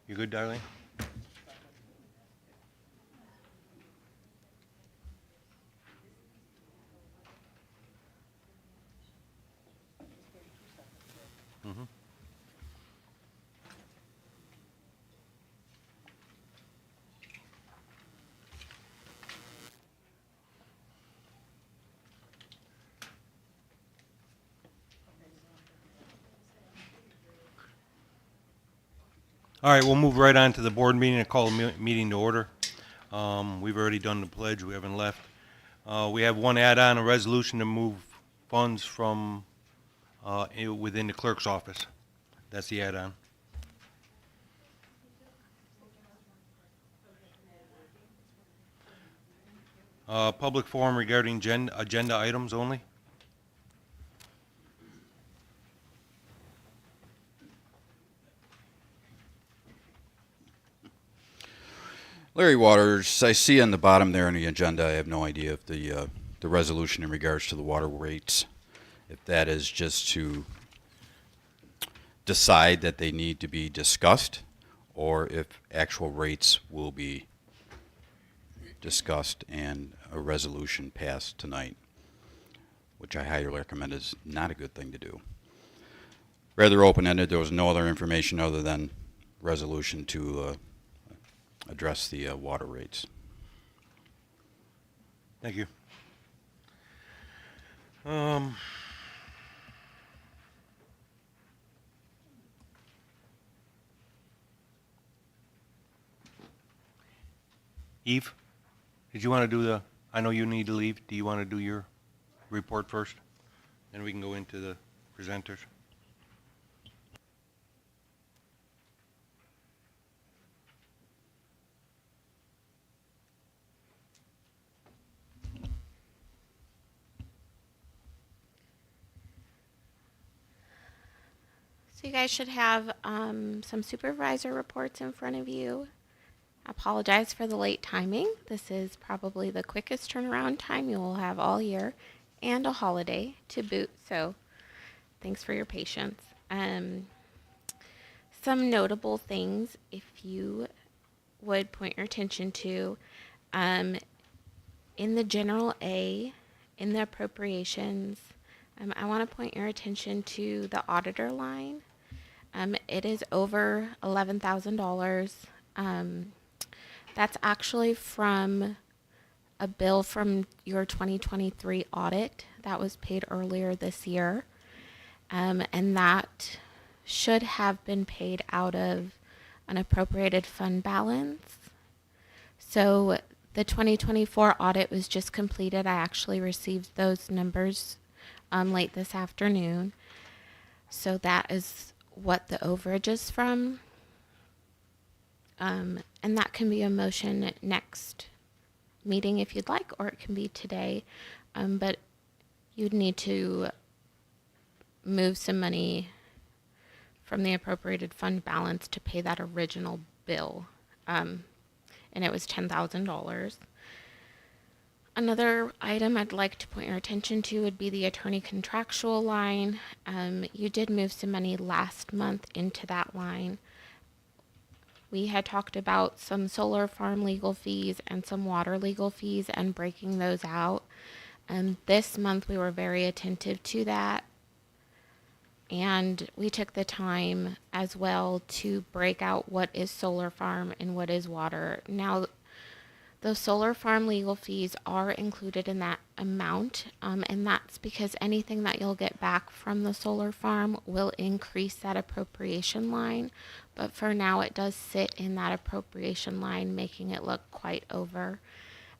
You good, Darlene? Mm-hmm. All right, we'll move right on to the board meeting and call the meeting to order. We've already done the pledge. We haven't left. We have one add-on, a resolution to move funds from within the clerk's office. That's the add-on. Public forum regarding agenda items only. Larry Waters, I see on the bottom there on the agenda, I have no idea if the resolution in regards to the water rates, if that is just to decide that they need to be discussed, or if actual rates will be discussed and a resolution passed tonight, which I highly recommend is not a good thing to do. Rather open-ended, there was no other information other than resolution to address the water rates. Thank you. Eve, did you want to do the, I know you need to leave. Do you want to do your report first? Then we can go into the presenters. So you guys should have some supervisor reports in front of you. I apologize for the late timing. This is probably the quickest turnaround time you will have all year and a holiday to boot. So thanks for your patience. Some notable things, if you would point your attention to, in the General A, in the appropriations, I want to point your attention to the auditor line. It is over $11,000. That's actually from a bill from your 2023 audit that was paid earlier this year. And that should have been paid out of an appropriated fund balance. So the 2024 audit was just completed. I actually received those numbers late this afternoon. So that is what the overage is from. And that can be a motion next meeting if you'd like, or it can be today. But you'd need to move some money from the appropriated fund balance to pay that original bill. And it was $10,000. Another item I'd like to point your attention to would be the attorney contractual line. You did move some money last month into that line. We had talked about some solar farm legal fees and some water legal fees and breaking those out. And this month we were very attentive to that. And we took the time as well to break out what is solar farm and what is water. Now, those solar farm legal fees are included in that amount, and that's because anything that you'll get back from the solar farm will increase that appropriation line. But for now, it does sit in that appropriation line, making it look quite over.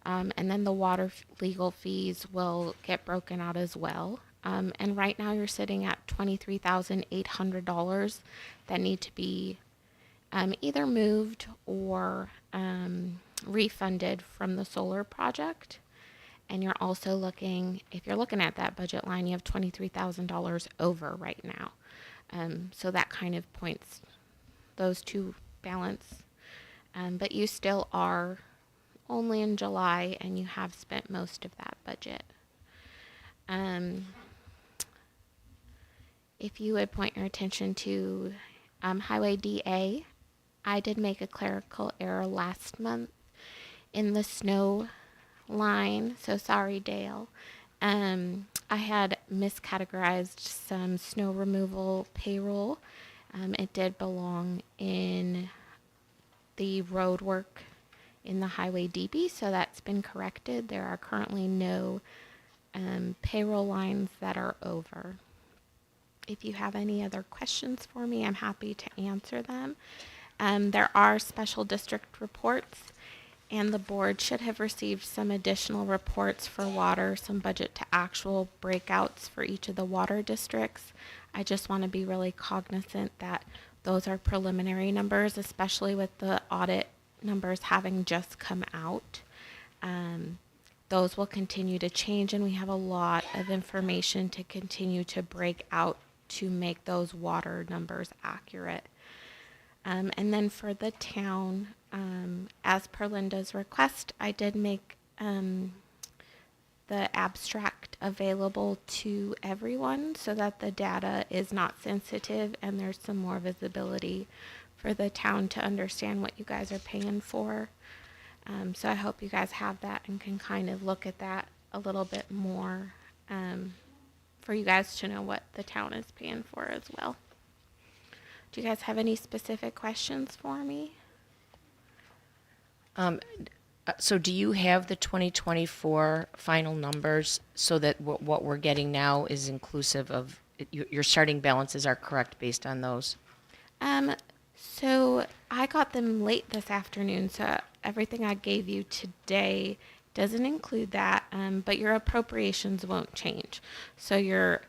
And then the water legal fees will get broken out as well. And right now, you're sitting at $23,800 that need to be either moved or refunded from the solar project. And you're also looking, if you're looking at that budget line, you have $23,000 over right now. So that kind of points those two balance. But you still are only in July and you have spent most of that budget. If you would point your attention to Highway DA, I did make a clerical error last month in the snow line, so sorry, Dale. I had miscategorized some snow removal payroll. It did belong in the road work in the highway DB, so that's been corrected. There are currently no payroll lines that are over. If you have any other questions for me, I'm happy to answer them. There are special district reports, and the board should have received some additional reports for water, some budget to actual breakouts for each of the water districts. I just want to be really cognizant that those are preliminary numbers, especially with the audit numbers having just come out. Those will continue to change, and we have a lot of information to continue to break out to make those water numbers accurate. And then for the town, as per Linda's request, I did make the abstract available to everyone so that the data is not sensitive and there's some more visibility for the town to understand what you guys are paying for. So I hope you guys have that and can kind of look at that a little bit more for you guys to know what the town is paying for as well. Do you guys have any specific questions for me? So do you have the 2024 final numbers so that what we're getting now is inclusive of, your starting balances are correct based on those? So I got them late this afternoon, so everything I gave you today doesn't include that, but your appropriations won't change. So your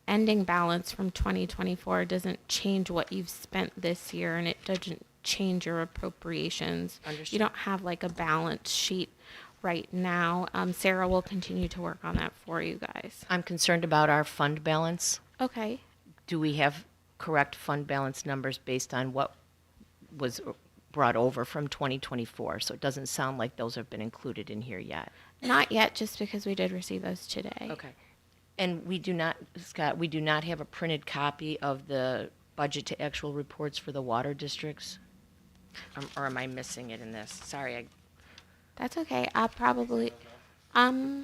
ending balance from 2024 doesn't change what you've spent this year, and it doesn't change your appropriations. Understood. You don't have like a balance sheet right now. Sarah will continue to work on that for you guys. I'm concerned about our fund balance. Okay. Do we have correct fund balance numbers based on what was brought over from 2024? So it doesn't sound like those have been included in here yet. Not yet, just because we did receive those today. Okay. And we do not, Scott, we do not have a printed copy of the budget to actual reports for the water districts? Or am I missing it in this? Sorry, That's okay. I'll probably, I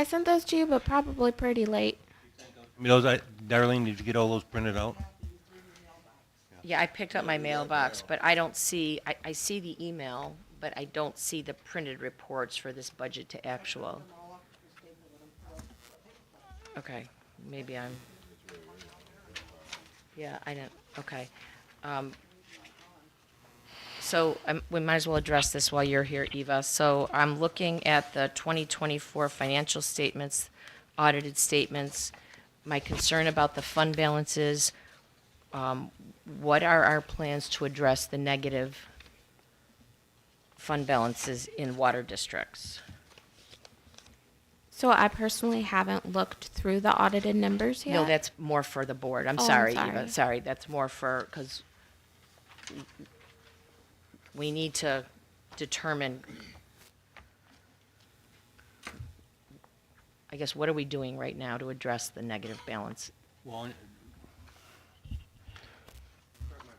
sent those to you, but probably pretty late. I mean, Darlene, did you get all those printed out? yeah, I picked up my mailbox, but I don't see, I see the email, but I don't see the printed reports for this budget to actual. Okay, maybe I'm, yeah, I didn't, okay. So we might as well address this while you're here, Eva. So I'm looking at the 2024 financial statements, audited statements. My concern about the fund balances, what are our plans to address the negative fund balances in water districts? So I personally haven't looked through the audited numbers yet. No, that's more for the board. I'm Oh, I'm sorry, sorry. Eva. Sorry, that's more for, because we need to determine, I guess, what are we doing right now to address the negative balance? Well, if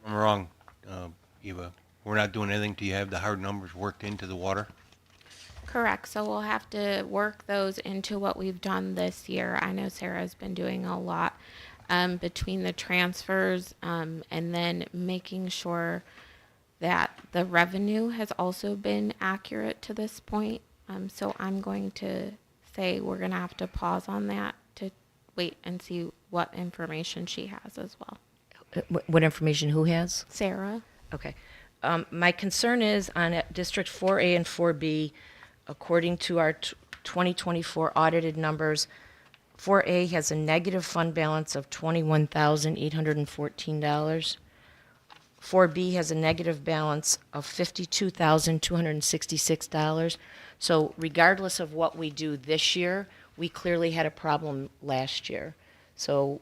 I'm wrong, Eva. We're not doing anything till you have the hard numbers worked into the water? Correct. So we'll have to work those into what we've done this year. I know Sarah's been doing a lot between the transfers and then making sure that the revenue has also been accurate to this point. So I'm going to say we're going to have to pause on that to wait and see what information she has as well. What information, who has? Sarah? Okay. My concern is on District 4A and 4B, according to our 2024 audited numbers, 4A has a negative fund balance of $21,814. 4B has a negative balance of $52,266. So regardless of what we do this year, we clearly had a problem last year. So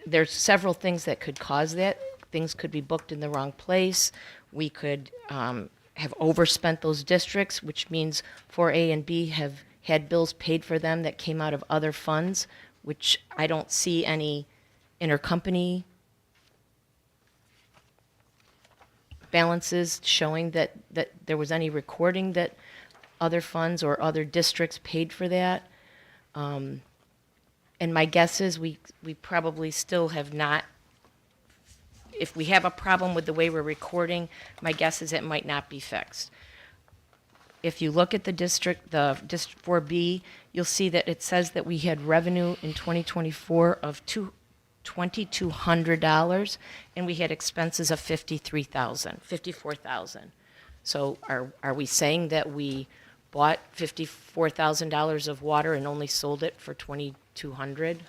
there's several things that could cause that. Things could be booked in the wrong place. We could have overspent those districts, which means 4A and B have had bills paid for them that came out of other funds, which I don't see any intercompany balances showing that there was any recording that other funds or other districts paid for that. And my guess is we probably still have not, if we have a problem with the way we're recording, my guess is it might not be fixed. If you look at the District 4B, you'll see that it says that we had revenue in 2024 of $2,200, and we had expenses of $54,000. So are we saying that we bought $54,000 of water and only sold it for $2,200?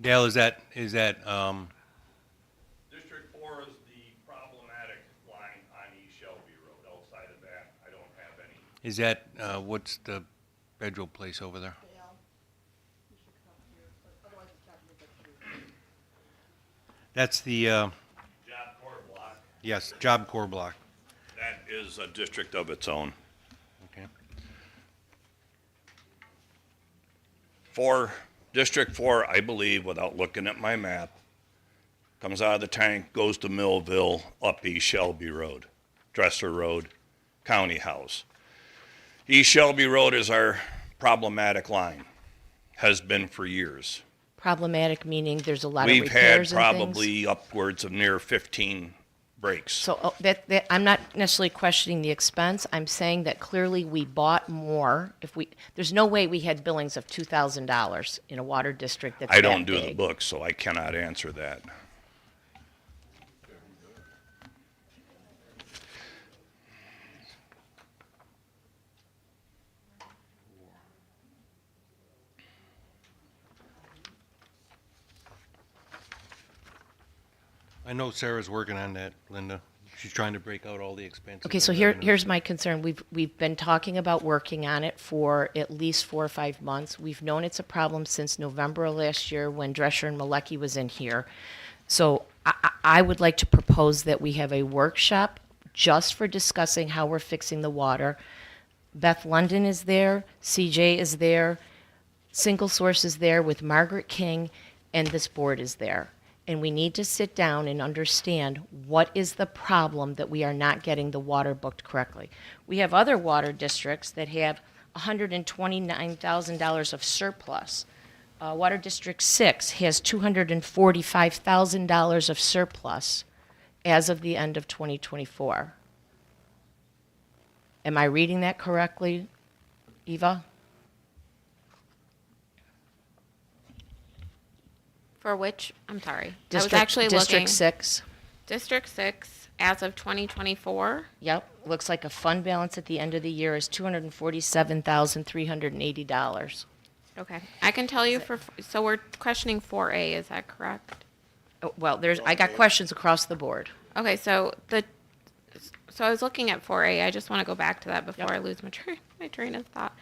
Dale, is that, District 4 is the problematic line on East Shelby Road. Outside of that, I don't have any. is that, what's the federal place over there? That's the, Job Corps Block, yes, Job Corps Block. that is a district of its own. Okay. District 4, I believe, without looking at my map, comes out of the tank, goes to Millville, up East Shelby Road, Dresser Road, County House. East Shelby Road is our problematic line, has been for years. Problematic meaning there's a lot of We've had repairs and things? probably upwards of near 15 breaks. So that I'm not necessarily questioning the expense. I'm saying that clearly we bought more. There's no way we had billings of $2,000 in a water district that's I don't that do the big. books, so I cannot answer that. I know Sarah's working on that, Linda. She's trying to break out all the expenses. Okay, so and revenues. here's my concern. We've been talking about working on it for at least 4 or 5 months. We've known it's a problem since November of last year when Drescher and Malecki was in here. So I would like to propose that we have a workshop just for discussing how we're fixing the water. Beth London is there, CJ is there, Single Source is there with Margaret King, and this board is there. And we need to sit down and understand what is the problem that we are not getting the water booked correctly. We have other water districts that have $129,000 of surplus. Water District 6 has $245,000 of surplus as of the end of 2024. Am I reading that correctly, Eva? For which, I'm sorry. I was District- actually District looking. 6. District 6, as of 2024. Yep, looks like a fund balance at the end of the year is $247,380. Okay. I can tell you so we're questioning 4A, is that correct? Oh, well, I got questions across the board. Okay, so I was looking at 4A. I just want to go back to that before I lose my train of thought.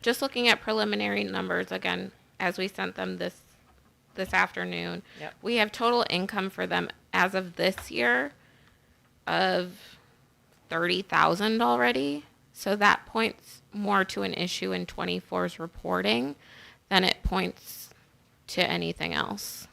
Just looking at preliminary numbers again, as we sent them this afternoon. Yep. We have total income for them as of this year of $30,000 already. So that points more to an issue in 24's reporting than it points to anything else.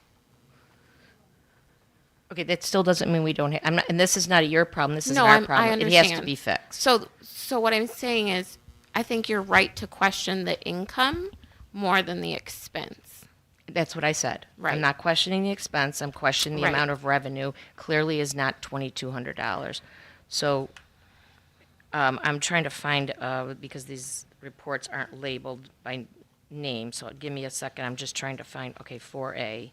Okay, that still doesn't mean we don't have, and this is not your problem, this is No, our I problem. It has to understand. be fixed. So what I'm saying is, I think you're right to question the income more than the expense. That's what I said. Right. I'm not questioning the expense, I'm questioning the Right. amount of revenue. Clearly is not $2,200. So I'm trying to find, because these reports aren't labeled by name, so give me a second. I'm just trying to find, okay, 4A.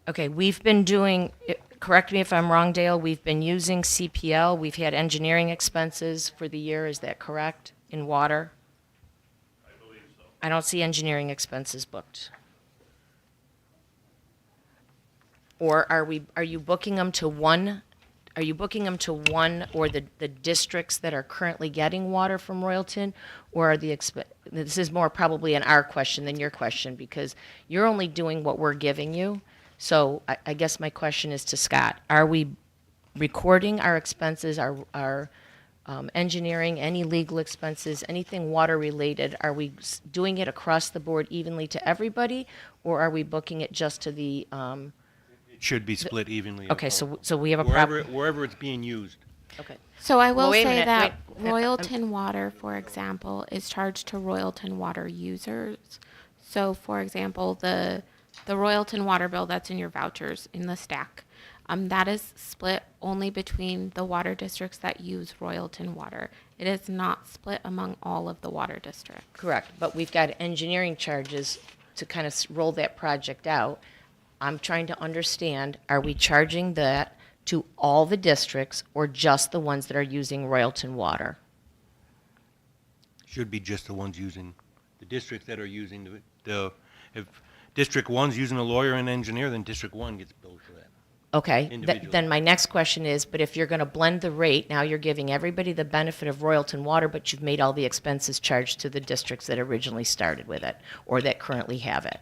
Okay, we've been doing, correct me if I'm wrong, Dale, we've been using CPL. We've had engineering expenses for the year, is that correct, in water? I believe so. I don't see engineering expenses booked. Or are you booking them to one, or the districts that are currently getting water from Royalton? Or are this is more probably an our question than your question, because you're only doing what we're giving you. So I guess my question is to Scott, are we recording our expenses, our engineering, any legal expenses, anything water related, are we doing it across the board evenly to everybody, or are we booking it just to the, It should be split evenly. okay, so we have a Wherever, problem. wherever it's being used. Okay. So I Well, will wait a say minute, that wait. Royalton Water, for example, is charged to Royalton Water users. So, for example, the Royalton water bill that's in your vouchers in the stack, that is split only between the water districts that use Royalton Water. It is not split among all of the water districts. Correct, but we've got engineering charges to kind of roll that project out. I'm trying to understand, are we charging that to all the districts or just the ones that are using Royalton Water? Should be just the ones using, the districts that are using if District 1's using a lawyer and engineer, then District 1 gets billed for that. Okay, Individually. then my next question is, but if you're going to blend the rate, now you're giving everybody the benefit of Royalton Water, but you've made all the expenses charged to the districts that originally started with it or that currently have it.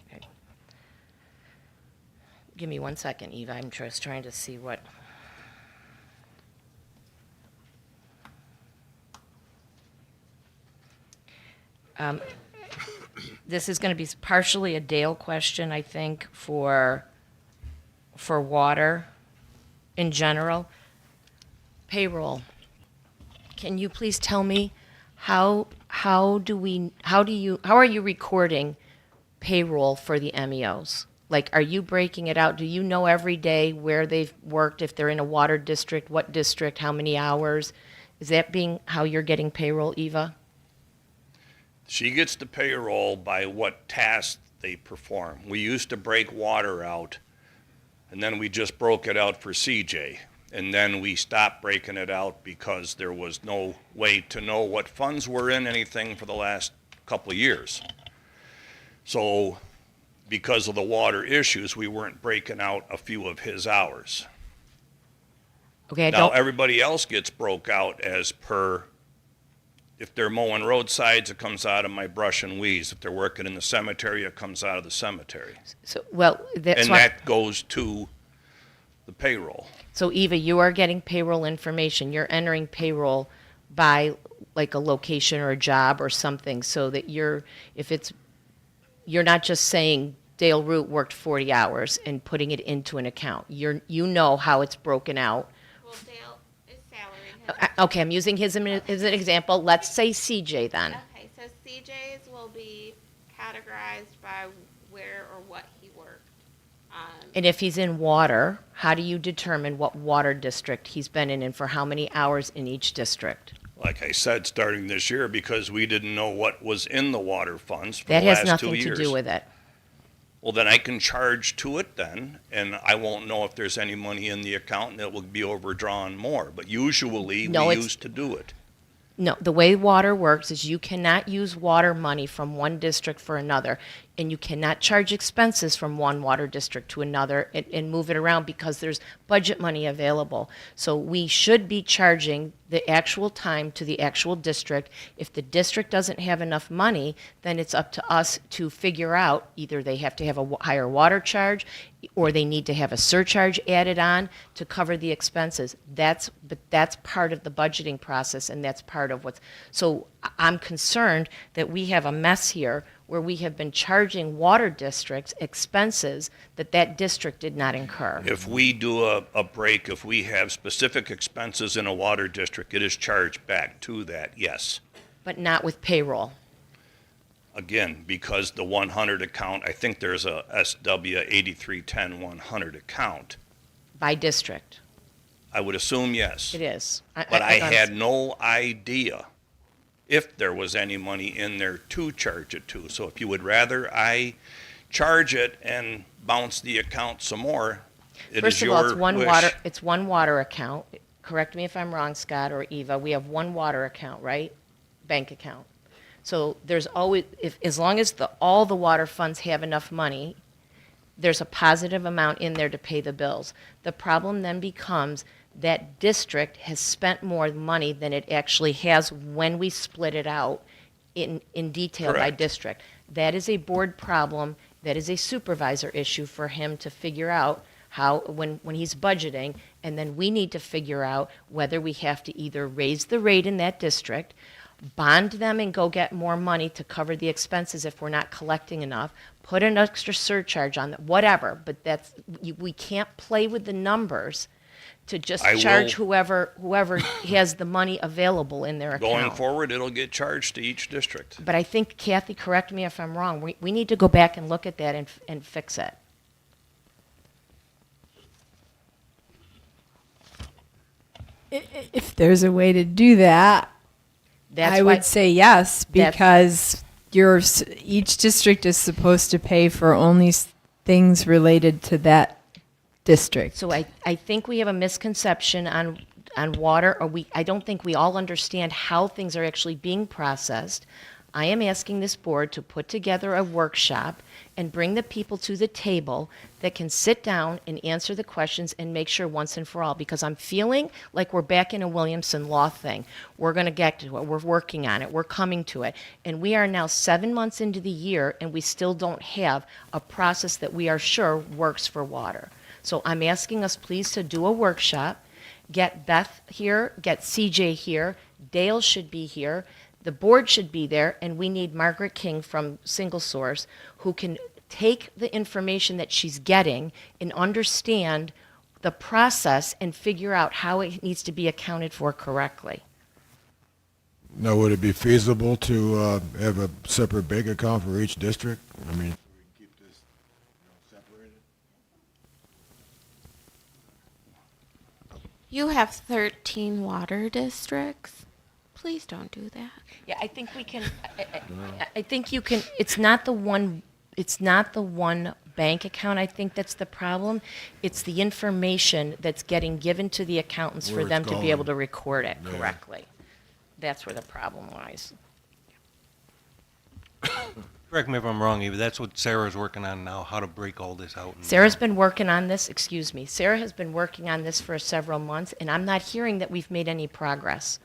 Okay. Give me 1 second, Eva. I'm just trying to see what. This is going to be partially a Dale question, I think, for water in general. Payroll. Can you please tell me how are you recording payroll for the MEOs? Like, are you breaking it out? Do you know every day where they've worked, if they're in a water district, what district, how many hours? Is that being how you're getting payroll, Eva? She gets the payroll by what tasks they perform. We used to break water out, and then we just broke it out for CJ. And then we stopped breaking it out because there was no way to know what funds were in anything for the last couple of years. So because of the water issues, we weren't breaking out a few of his hours. Okay, Now, everybody else gets broke out as per, if they're mowing roadsides, it comes out of my brush and weeds. If they're working in the cemetery, it comes out of the cemetery. So, well, that's And why. that goes to the payroll. So Eva, you are getting payroll information. You're entering payroll by like a location or a job or something, so that you're not just saying Dale Root worked 40 hours and putting it into an account. You know how it's broken out. Well, Dale is salary. Okay, I'm using his as an example. Let's say CJ then. Okay, so CJ's will be categorized by where or what he worked. And if he's in water, how do you determine what water district he's been in and for how many hours in each district? Like I said, starting this year, because we didn't know what was in the water funds for That the has last 2 nothing years. to do with it. Well, then I can charge to it then, and I won't know if there's any money in the account, and it will be overdrawn more. But usually, No, we it's- used to do it. No, the way water works is you cannot use water money from one district for another, and you cannot charge expenses from one water district to another and move it around because there's budget money available. So we should be charging the actual time to the actual district. If the district doesn't have enough money, then it's up to us to figure out either they have to have a higher water charge or they need to have a surcharge added on to cover the expenses. But that's part of the budgeting process, and that's part of what's. So I'm concerned that we have a mess here where we have been charging water districts expenses that district did not incur. If we do a break, if we have specific expenses in a water district, it is charged back to that, yes. But not with payroll. Again, because the 100 account, I think there's a SW 8310 100 account. By district. I would assume yes. It is. But I had no idea if there was any money in there to charge it to. So if you would rather I charge it and bounce the account some more, it First is of your all, it's one wish. water. It's one water account. Correct me if I'm wrong, Scott or Eva. We have one water account, right? Bank account. So there's always, as long as all the water funds have enough money, there's a positive amount in there to pay the bills. The problem then becomes that district has spent more money than it actually has when we split it out in detail by Correct. district. That is a board problem. That is a supervisor issue for him to figure out when he's budgeting, and then we need to figure out whether we have to either raise the rate in that district, bond them and go get more money to cover the expenses if we're not collecting enough, put an extra surcharge on it, whatever, but we can't play with the numbers to just I charge will- whoever has the money available in their account. Going forward, it'll get charged to each district. But I think, Kathy, correct me if I'm wrong, we need to go back and look at that and fix it. If there's a way to do that, That's I why- would say yes, That's- because each district is supposed to pay for only things related to that district. So I think we have a misconception on water, or I don't think we all understand how things are actually being processed. I am asking this board to put together a workshop and bring the people to the table that can sit down and answer the questions and make sure once and for all, because I'm feeling like we're back in a Williamson Law thing. We're going to get to it. We're working on it. We're coming to it. And we are now 7 months into the year, and we still don't have a process that we are sure works for water. So I'm asking us please to do a workshop, get Beth here, get CJ here, Dale should be here, the board should be there, and we need Margaret King from Single Source who can take the information that she's getting and understand the process and figure out how it needs to be accounted for correctly. Now, would it be feasible to have a separate bank account for each district? I mean, we keep this separated? You have 13 water districts. Please don't do that. Yeah, I think we can. I think you can. It's not the one. It's not the one bank account. I think that's the problem. It's the information that's getting given to the accountants Where for it's them to be going. able to record it Yeah. correctly. That's where the problem lies. Correct me if I'm wrong, Eva, that's what Sarah's working on now, how to break all this out. and- Sarah's been working on this. Excuse me. Sarah has been working on this for several months, and I'm not hearing that we've made any progress.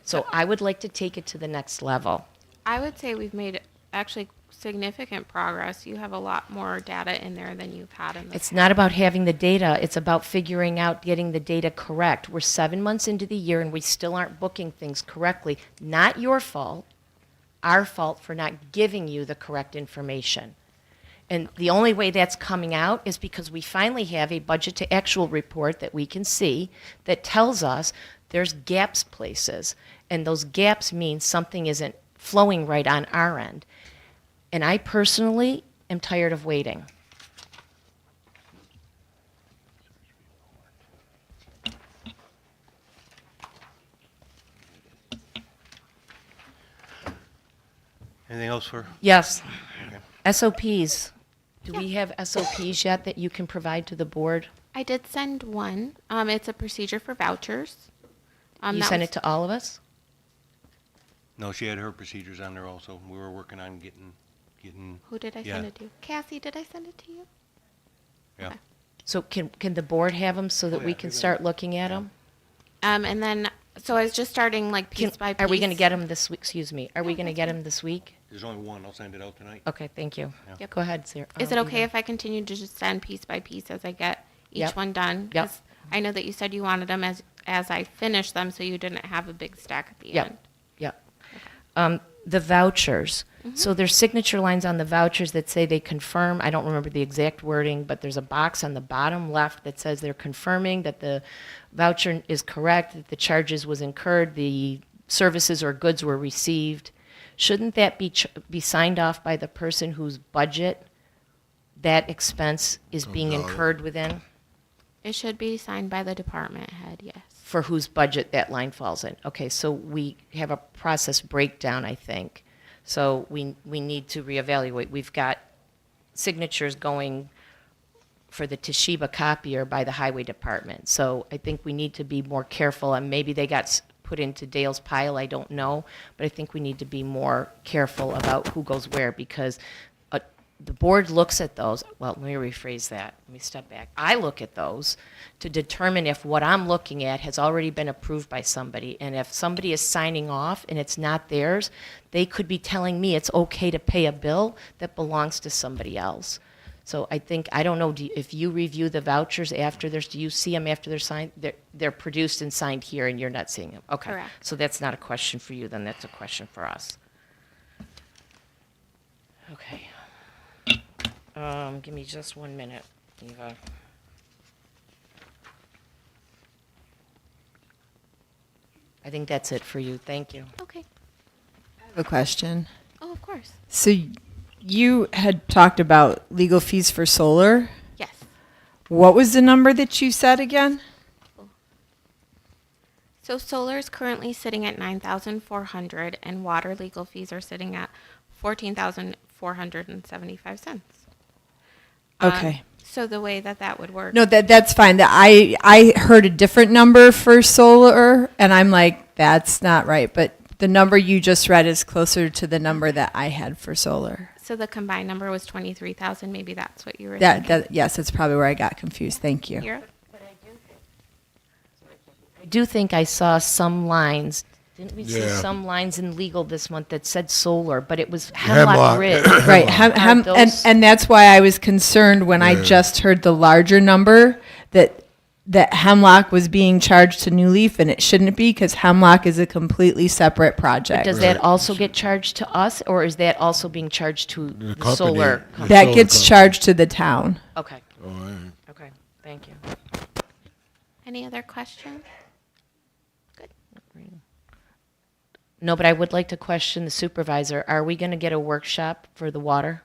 So I would like to take it to the next level. I would say we've made actually significant progress. You have a lot more data in there than you've had in the It's not about having the data. It's about figuring out getting the data correct. We're 7 months into the year and we still aren't booking things correctly. Not your fault, our fault for not giving you the correct information. And the only way that's coming out is because we finally have a budget to actual report that we can see that tells us there's gaps places. And those gaps mean something isn't flowing right on our end. And I personally am tired of waiting. Anything else for, Yes. Okay. SOPs. Do we have SOPs yet that you can provide to the board? I did send one. It's a procedure for vouchers. You sent it to all of us? no, she had her procedures on there also. We were working on getting, Who did I Yeah. send it to? Cassie, did I send it to you? yeah. So can the board have them so that Oh, we yeah, can they're start looking at them? And then, so I was just starting like piece by piece. Are we going to get them this week? Excuse me. Are we going to get them this week? There's only one, I'll send it out tonight. Okay, thank you. Yeah. Yep. Go ahead, Sarah. Is it okay Eva. if I continue to just send piece by piece as I get each Yep. one done? Yep. 'Cause I know that you said you wanted them as I finish them, so you didn't have a big stack at the Yep. end. Yep. The vouchers. So there's signature lines on the vouchers that say they confirm. I don't remember the exact wording, but there's a box on the bottom left that says they're confirming that the voucher is correct, that the charges was incurred, the services or goods were received. Shouldn't that be signed off by the person whose budget that expense is being out. incurred within? It should be signed by the department head, yes. For whose budget that line falls in. Okay, so we have a process breakdown, I think. So we need to reevaluate. We've got signatures going for the Toshiba copier by the highway department. So I think we need to be more careful, and maybe they got put into Dale's pile, I don't know. But I think we need to be more careful about who goes where, because the board looks at those. Well, let me rephrase that. Let me step back. I look at those to determine if what I'm looking at has already been approved by somebody. And if somebody is signing off and it's not theirs, they could be telling me it's okay to pay a bill that belongs to somebody else. So I think, I don't know, if you review the vouchers after do you see them after they're signed? They're produced and signed here and you're not seeing them? Okay. Correct. So that's not a question for you, then that's a question for us. Okay. Give me just 1 minute, Eva. I think that's it for you. Thank you. Okay. I have a question. Oh, of course. So you had talked about legal fees for solar. Yes. What was the number that you said again? So solar is currently sitting at 9,400 and water legal fees are sitting at 14,475 cents. Okay. So the way that would work. No, that's fine. I heard a different number for solar, and I'm like, that's not right. But the number you just read is closer to the number that I had for solar. So the combined number was 23,000. Maybe that's what you were thinking. Yes, that's probably where I got confused. Thank you. Here? I do think I saw some lines. Didn't we see Yeah. some lines in legal this month that said solar, but it was Hemlock. Hemlock Ridge? Right, Aren't those- and that's why I was concerned when I just heard the larger number that Hemlock was being charged to New Leaf, and it shouldn't be because Hemlock is a completely separate project. Does that also get charged to us, or is that also being charged to the company. solar The company? That solar gets company. charged to the town. Okay, Oh, all right. okay, thank you. Any other questions? No, but I would like to question the supervisor. Are we going to get a workshop for the water?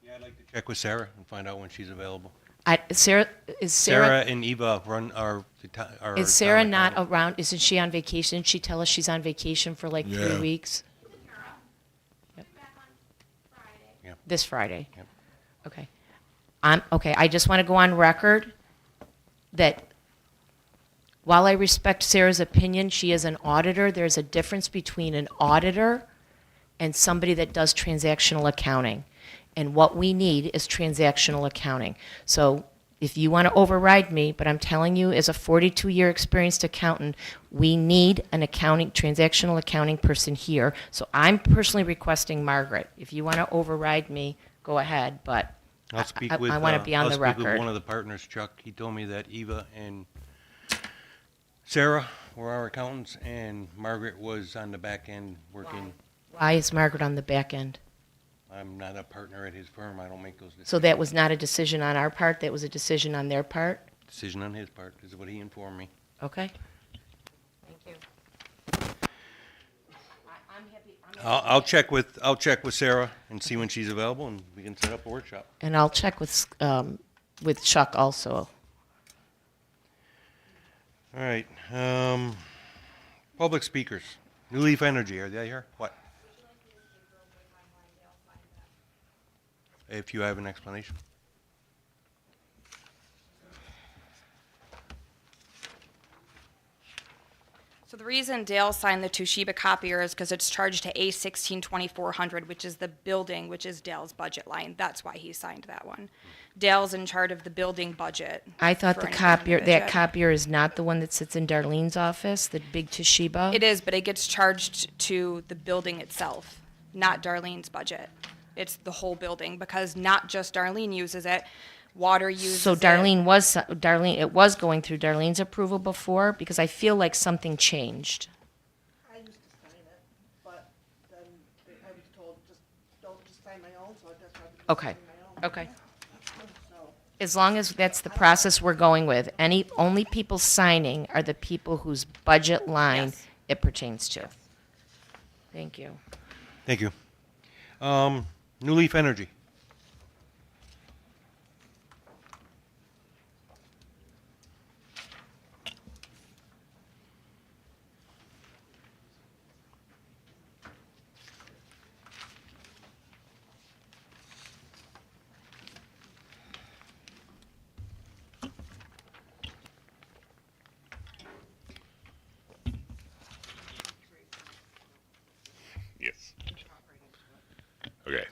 Yeah, I'd like to check with Sarah and find out when she's available. Sarah, Sarah and Eva run our. is Sarah town not account. around? Isn't she on vacation? Didn't she tell us she's on vacation for like 3 Yeah. weeks? Yeah. This Friday? Yep. Okay. Okay, I just want to go on record that while I respect Sarah's opinion, she is an auditor. There's a difference between an auditor and somebody that does transactional accounting. And what we need is transactional accounting. So if you want to override me, but I'm telling you, as a 42-year experienced accountant, we need an transactional accounting person here. So I'm personally requesting Margaret. If you want to override me, go ahead, but I'll speak I with. want to be on I'll the speak with record. one of the partners, Chuck. He told me that Eva and Sarah were our accountants, and Margaret was on the back end working. Why is Margaret on the back end? I'm not a partner at his firm. I don't make those decisions. So that was not a decision on our part, that was a decision on their part? Decision on his part is what he informed me. Okay. I'll check with Sarah and see when she's available, and we can set up a workshop. And I'll check with Chuck also. All right. Public speakers. New Leaf Energy. Are they here? What? If you have an explanation. So the reason Dale signed the Toshiba copier is because it's charged to A162400, which is the building, which is Dale's budget line. That's why he signed that one. Dale's in charge of the building budget. I thought for the any copier, that budget. copier is not the one that sits in Darlene's office, the big Toshiba? It is, but it gets charged to the building itself, not Darlene's budget. It's the whole building, because not just Darlene uses it, water uses So it. it was going through Darlene's approval before, because I feel like something changed. I used to sign it, but then I was told, don't just sign my own, so that's why I've been Okay, signing my own. okay. So, As long as that's the process we're going with, only people signing are the people whose budget line Yes. it pertains to. Thank you. Thank you. New Leaf Energy. Yes. Okay.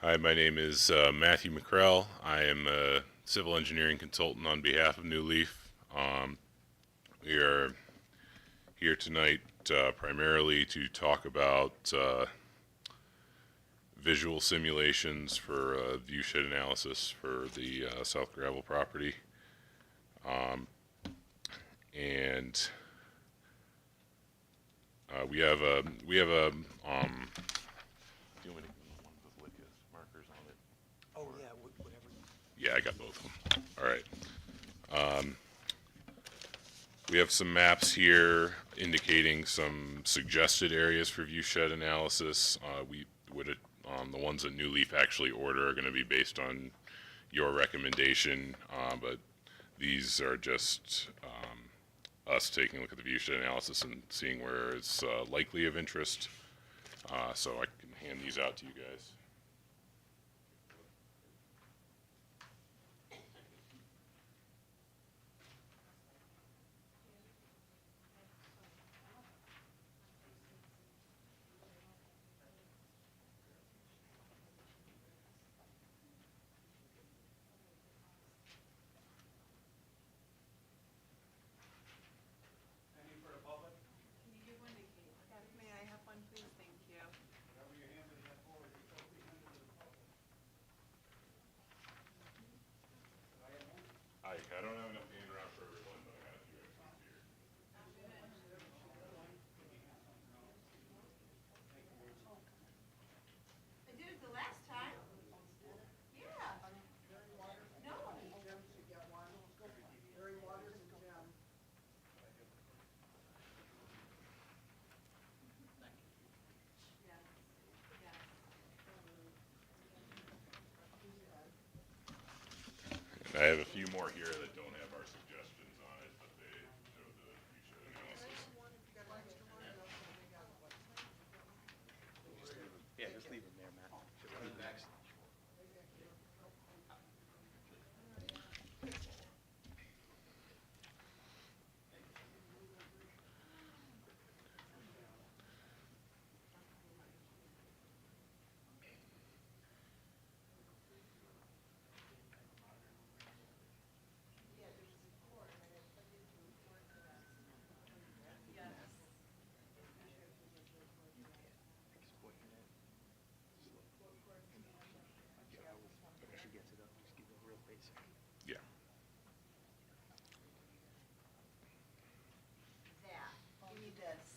Hi, my name is Matthew McCrell. I am a civil engineering consultant on behalf of New Leaf. We are here tonight primarily to talk about visual simulations for view shed analysis for the South Gravel property. And we have a do you want me to one with Lydia's markers on it? Oh, yeah, whatever. Yeah, I got both of them. All right. We have some maps here indicating some suggested areas for view shed analysis. The ones that New Leaf actually order are going to be based on your recommendation, but these are just us taking a look at the view shed analysis and seeing where it's likely of interest. So I can hand these out to you guys. May I have one, please? Thank you. I don't have enough hand around for everyone, but I got a few extras here. I did it the last time. Yeah. No. Jim should get one. Barry Waters and Jim. And I have a few more here that don't have our suggestions on it, but they show the view shed analysis. Yeah, just leave them there, Matt. Yeah. Give me this.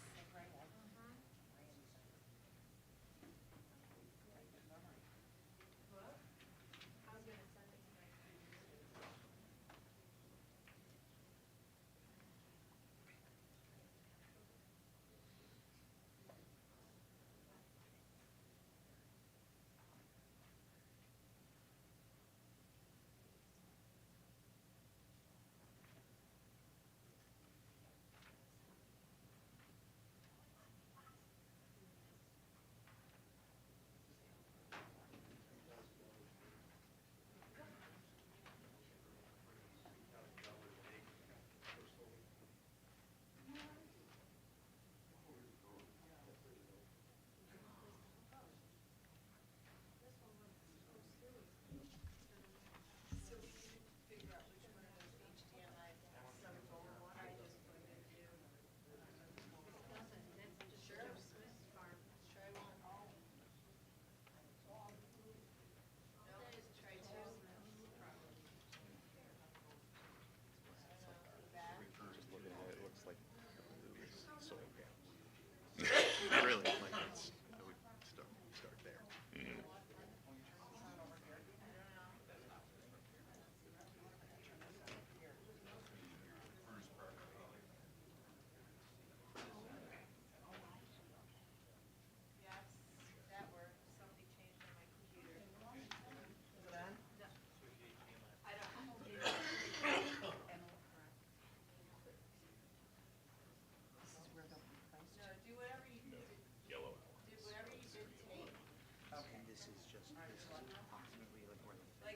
Really, like, I would start there.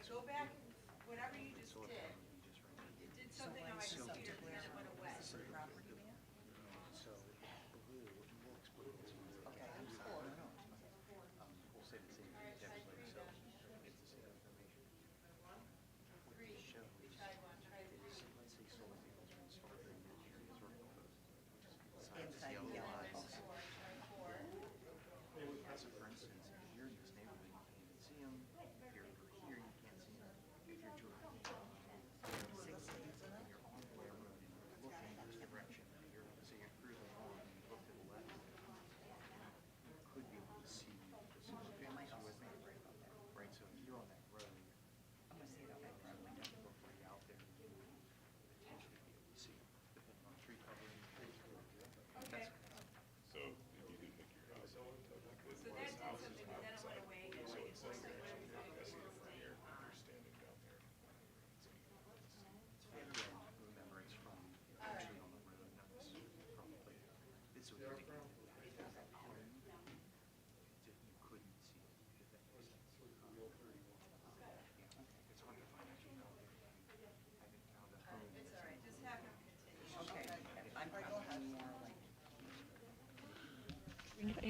Go back, whatever you just did. It did something on my computer and then it went away. So for instance, if you're in this neighborhood,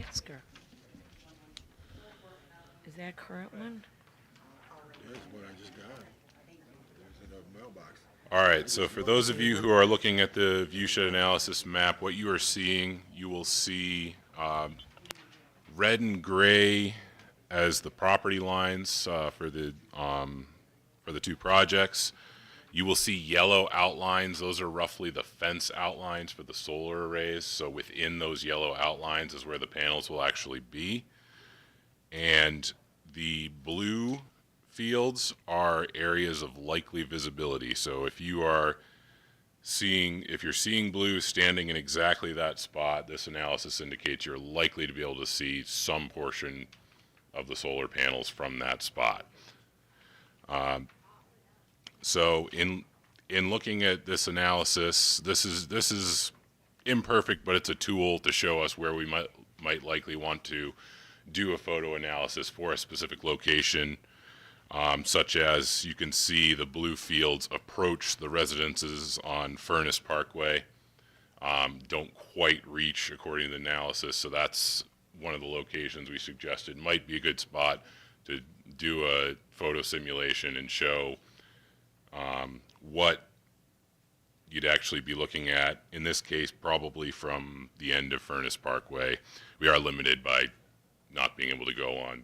Ask her. Is that a current one? There's one I just got. There's in the mailbox. All right, so for those of you who are looking at the viewshed analysis map, what you are seeing, you will see red and gray as the property lines for the two projects. You will see yellow outlines. Those are roughly the fence outlines for the solar arrays. So within those yellow outlines is where the panels will actually be. And the blue fields are areas of likely visibility. So if you're seeing blue standing in exactly that spot, this analysis indicates you're likely to be able to see some portion of the solar panels from that spot. So in looking at this analysis, this is imperfect, but it's a tool to show us where we might likely want to do a photo analysis for a specific location, such as you can see the blue fields approach the residences on Furnace Parkway, don't quite reach according to the analysis, so that's one of the locations we suggested might be a good spot to do a photo simulation and show what you'd actually be looking at. In this case, probably from the end of Furnace Parkway. We are limited by not being able to go on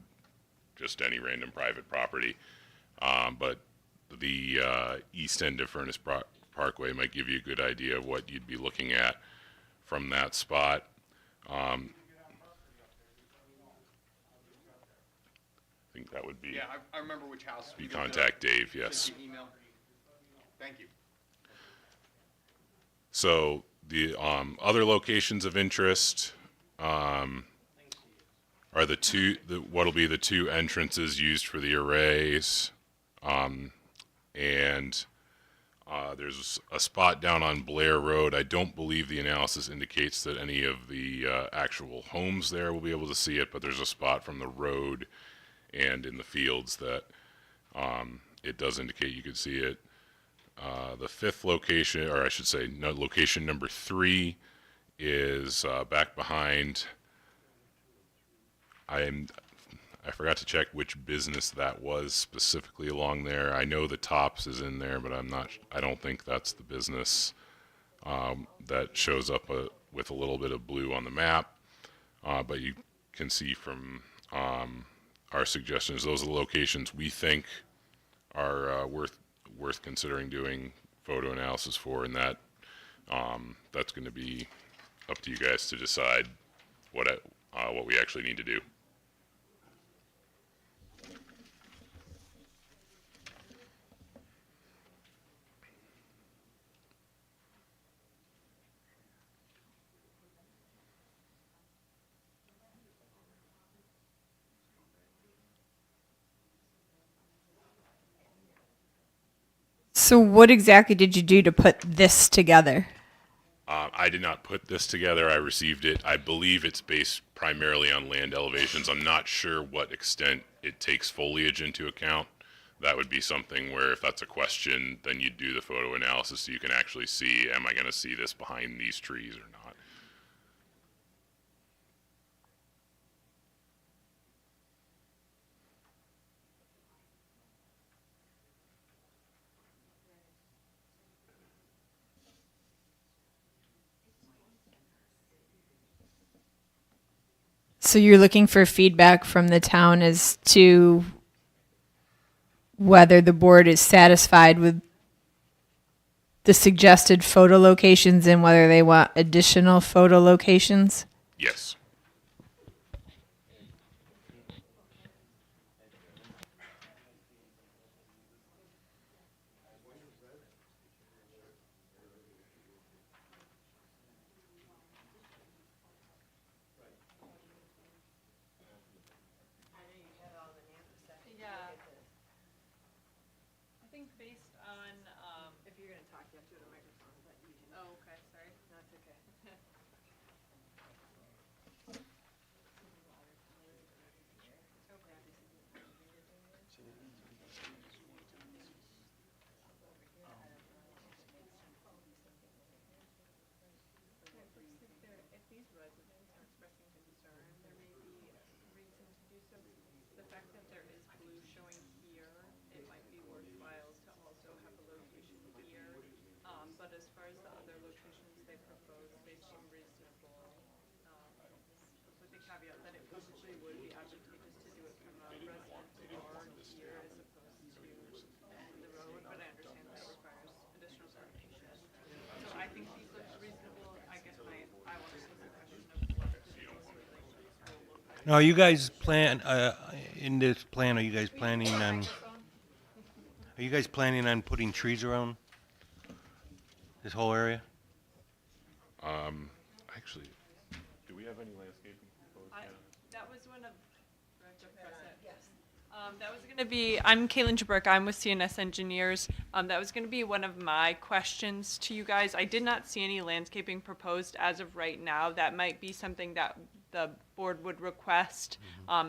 just any random private property, but the east end of Furnace Parkway might give you a good idea of what you'd be looking at from that spot. I think that would be. Yeah, I remember which house. You contact Dave, yes. Sent you an email. Thank you. So the other locations of interest are what'll be the two entrances used for the arrays, and there's a spot down on Blair Road. I don't believe the analysis indicates that any of the actual homes there will be able to see it, but there's a spot from the road and in the fields that it does indicate you could see it. The fifth location, or I should say, location number 3 is back behind. I forgot to check which business that was specifically along there. I know the Tops is in there, but I don't think that's the business that shows up with a little bit of blue on the map. But you can see from our suggestions, those are the locations we think are worth considering doing photo analysis for, and that's going to be up to you guys to decide what we actually need to do. So what exactly did you do to put this together? I did not put this together. I received it. I believe it's based primarily on land elevations. I'm not sure what extent it takes foliage into account. That would be something where if that's a question, then you'd do the photo analysis so you can actually see, am I going to see this behind these trees or not? So you're looking for feedback from the town as to whether the board is satisfied with the suggested photo locations and whether they want additional photo locations? Yes. I think based on, if you're gonna talk, you have to do the microphone, but you can. Oh, okay, sorry. No, it's okay. but as far as the other locations they proposed, they seem reasonable, with the caveat that it probably would be advantageous to do it from a residential yard here as opposed to the road, but I understand that requires additional coordination. So I think these look reasonable. I guess I want to see the question of what the visual simulations will look like. Now, you guys in this plan, are you guys planning on putting trees around this whole area? Actually, do we have any landscaping proposed yet? That was one of, that was going to be, I'm Caitlin Jaburk, I'm with CNS Engineers. That was going to be one of my questions to you guys. I did not see any landscaping proposed as of right now. That might be something that the board would request,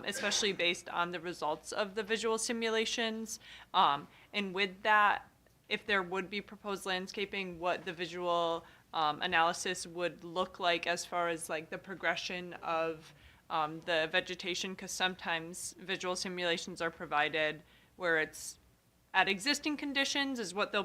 especially based on the results of the visual simulations. And with that, if there would be proposed landscaping, what the visual analysis would look like as far as like the progression of the vegetation, because sometimes visual simulations are provided where it's at existing conditions is what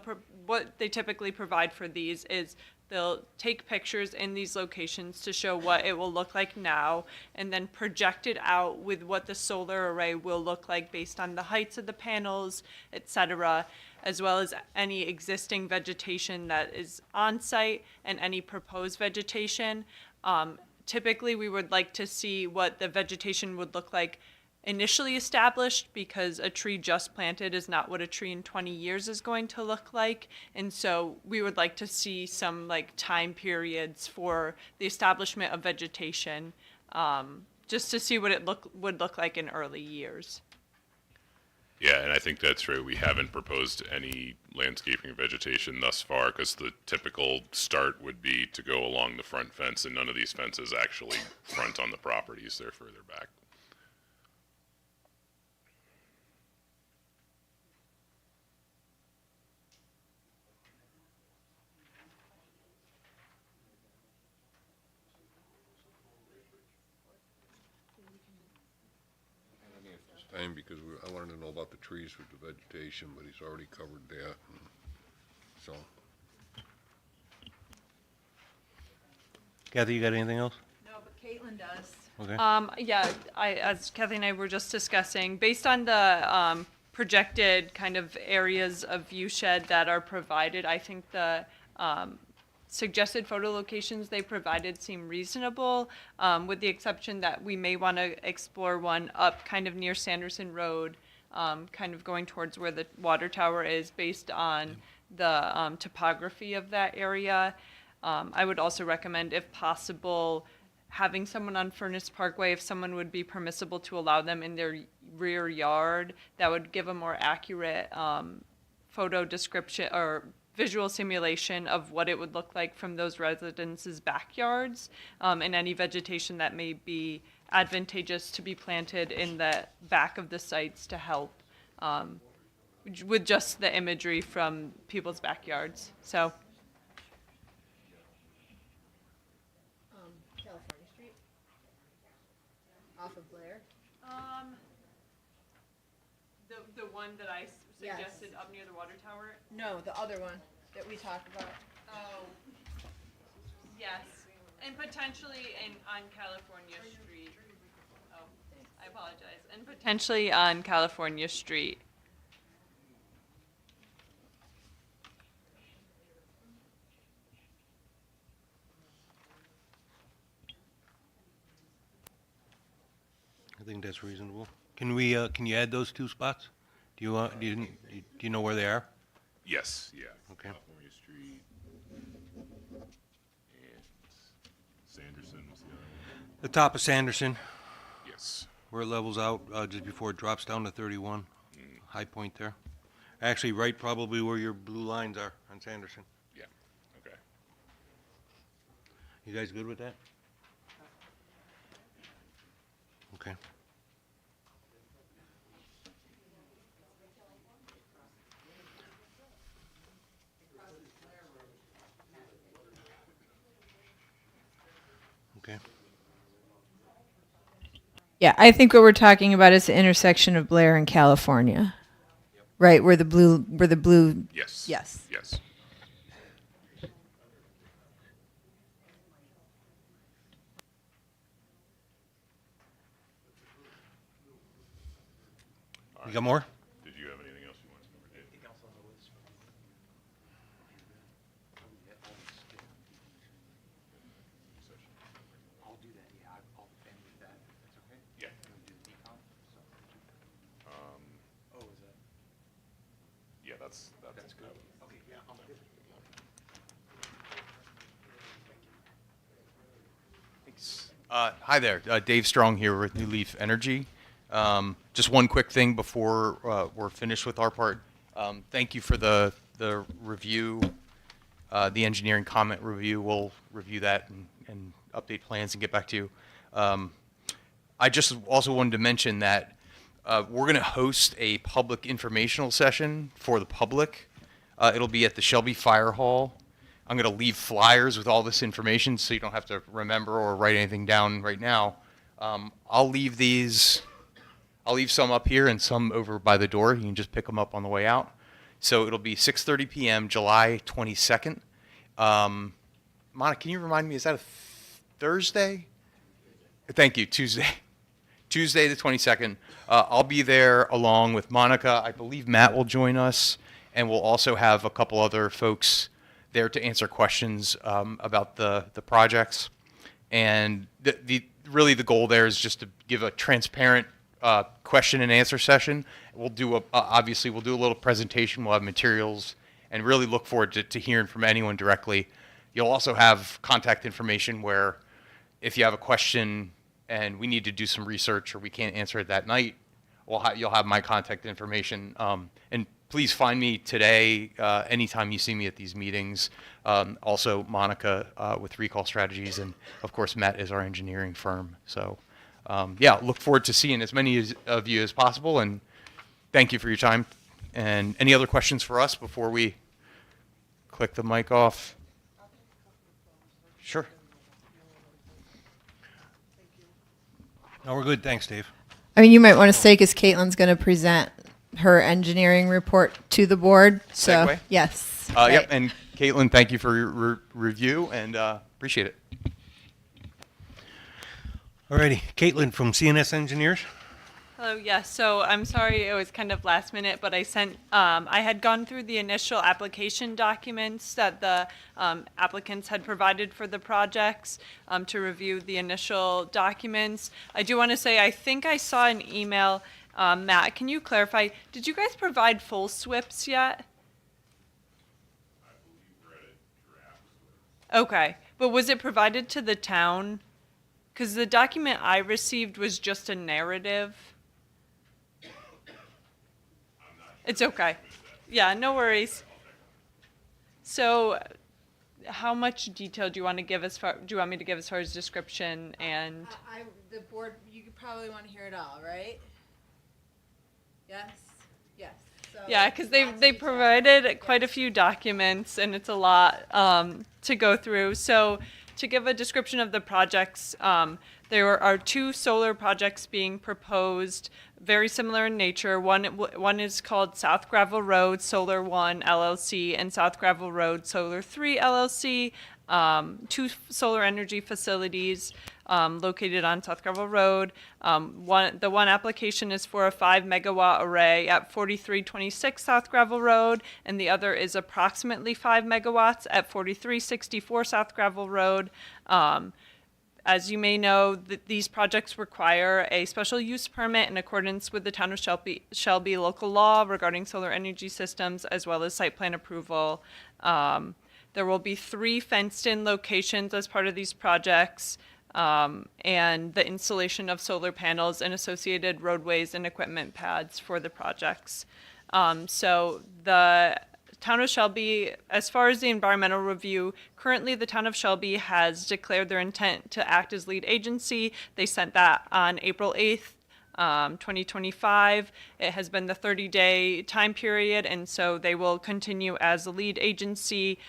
they typically provide for these is they'll take pictures in these locations to show what it will look like now and then project it out with what the solar array will look like based on the heights of the panels, etc., as well as any existing vegetation that is on site and any proposed vegetation. Typically, we would like to see what the vegetation would look like initially established, because a tree just planted is not what a tree in 20 years is going to look like. And so we would like to see some like time periods for the establishment of vegetation, just to see what it would look like in early years. Yeah, and I think that's right. We haven't proposed any landscaping or vegetation thus far because the typical start would be to go along the front fence, and none of these fences actually front on the properties. They're further back. Time because I wanted to know about the trees with the vegetation, but he's already covered that. And so, Kathy, you got anything else? No, but Caitlin does. Okay. Yeah, as Kathy and I were just discussing, based on the projected kind of areas of view shed that are provided, I think the suggested photo locations they provided seem reasonable, with the exception that we may want to explore one up kind of near Sanderson Road, kind of going towards where the water tower is based on the topography of that area. I would also recommend, if possible, having someone on Furnace Parkway, if someone would be permissible to allow them in their rear yard, that would give a more accurate photo description or visual simulation of what it would look like from those residences' backyards, and any vegetation that may be advantageous to be planted in the back of the sites to help with just the imagery from people's backyards. So. California Street? Off of Blair? The one that I suggested up near the water tower? No, the other one that we talked about. Oh, yes, and potentially on California Street. Oh, I apologize. And potentially on California Street. I think that's reasonable. Can you add those two spots? Do you know where they are? Yes, yeah. Okay. California Street and Sanderson was the other one. The top of Sanderson, Yes. where it levels out just before it drops down to 31, high point there. Actually, right probably where your blue lines are on Sanderson. Yeah. Okay. You guys good with that? Okay. Okay. Yeah, I think what we're talking about is the intersection of Blair and California. Right, where the blue Yes. Yes. Yes. You got more? Did you have anything else you wanted to cover, Dave? I'll do that, yeah, I'll end with that, if that's okay? Yeah. You wanna do the decom? Oh, is that? Yeah, that's good. Okay, yeah, I'm good. Thanks. Hi there, Dave Strong here with New Leaf Energy. Just one quick thing before we're finished with our part. Thank you for the review, the engineering comment review. We'll review that and update plans and get back to you. I just also wanted to mention that we're going to host a public informational session for the public. It'll be at the Shelby Fire Hall. I'm going to leave flyers with all this information so you don't have to remember or write anything down right now. I'll leave some up here and some over by the door. You can just pick them up on the way out. So it'll be 6:30 p.m. July 22nd. Monica, can you remind me, is that a Thursday? Thank you, Tuesday. Tuesday the 22nd. I'll be there along with Monica. I believe Matt will join us, and we'll also have a couple other folks there to answer questions about the projects. And really the goal there is just to give a transparent question and answer session. We'll do obviously we'll do a little presentation. We'll have materials, and really look forward to hearing from anyone directly. You'll also have contact information where if you have a question and we need to do some research or we can't answer it that night, you'll have my contact information. And please find me today anytime you see me at these meetings. Also, Monica with Recall Strategies, and of course, Matt is our engineering firm. So, yeah, look forward to seeing as many of you as possible, and thank you for your time. And any other questions for us before we click the mic off? Sure. No, we're good. Thanks, Dave. I mean, you might want to say, because Caitlin's going to present her engineering report to the board. So, Segue? yes. Yep, right. and Caitlin, thank you for your review, and appreciate it. Alrighty, Caitlin from CNS Engineers. Hello, yes, so I'm sorry it was kind of last minute, but I had gone through the initial application documents that the applicants had provided for the projects to review the initial documents. I do want to say, I think I saw an email, Matt, can you clarify, did you guys provide full SWIPs yet? Okay, but was it provided to the town? Because the document I received was just a narrative. It's okay. Yeah, no worries. So, how much detail do you want to give do you want me to give as far as description and? The board, you could probably want to hear it all, right? Yes. Yes. So Yeah, because they provided quite a few documents, and it's a lot to go through. So, to give a description of the projects, there are two solar projects being proposed, very similar in nature. One is called South Gravel Road Solar 1 LLC and South Gravel Road Solar 3 LLC, two solar energy facilities located on South Gravel Road. The one application is for a 5 megawatt array at 4326 South Gravel Road, and the other is approximately 5 megawatts at 4364 South Gravel Road. As you may know, these projects require a special use permit in accordance with the Town of Shelby local law regarding solar energy systems, as well as site plan approval. There will be 3 fenced-in locations as part of these projects, and the installation of solar panels and associated roadways and equipment pads for the projects. So the Town of Shelby, as far as the environmental review, currently the Town of Shelby has declared their intent to act as lead agency. They sent that on April 8th, 2025. It has been the 30-day time period, and so they will continue as the lead agency.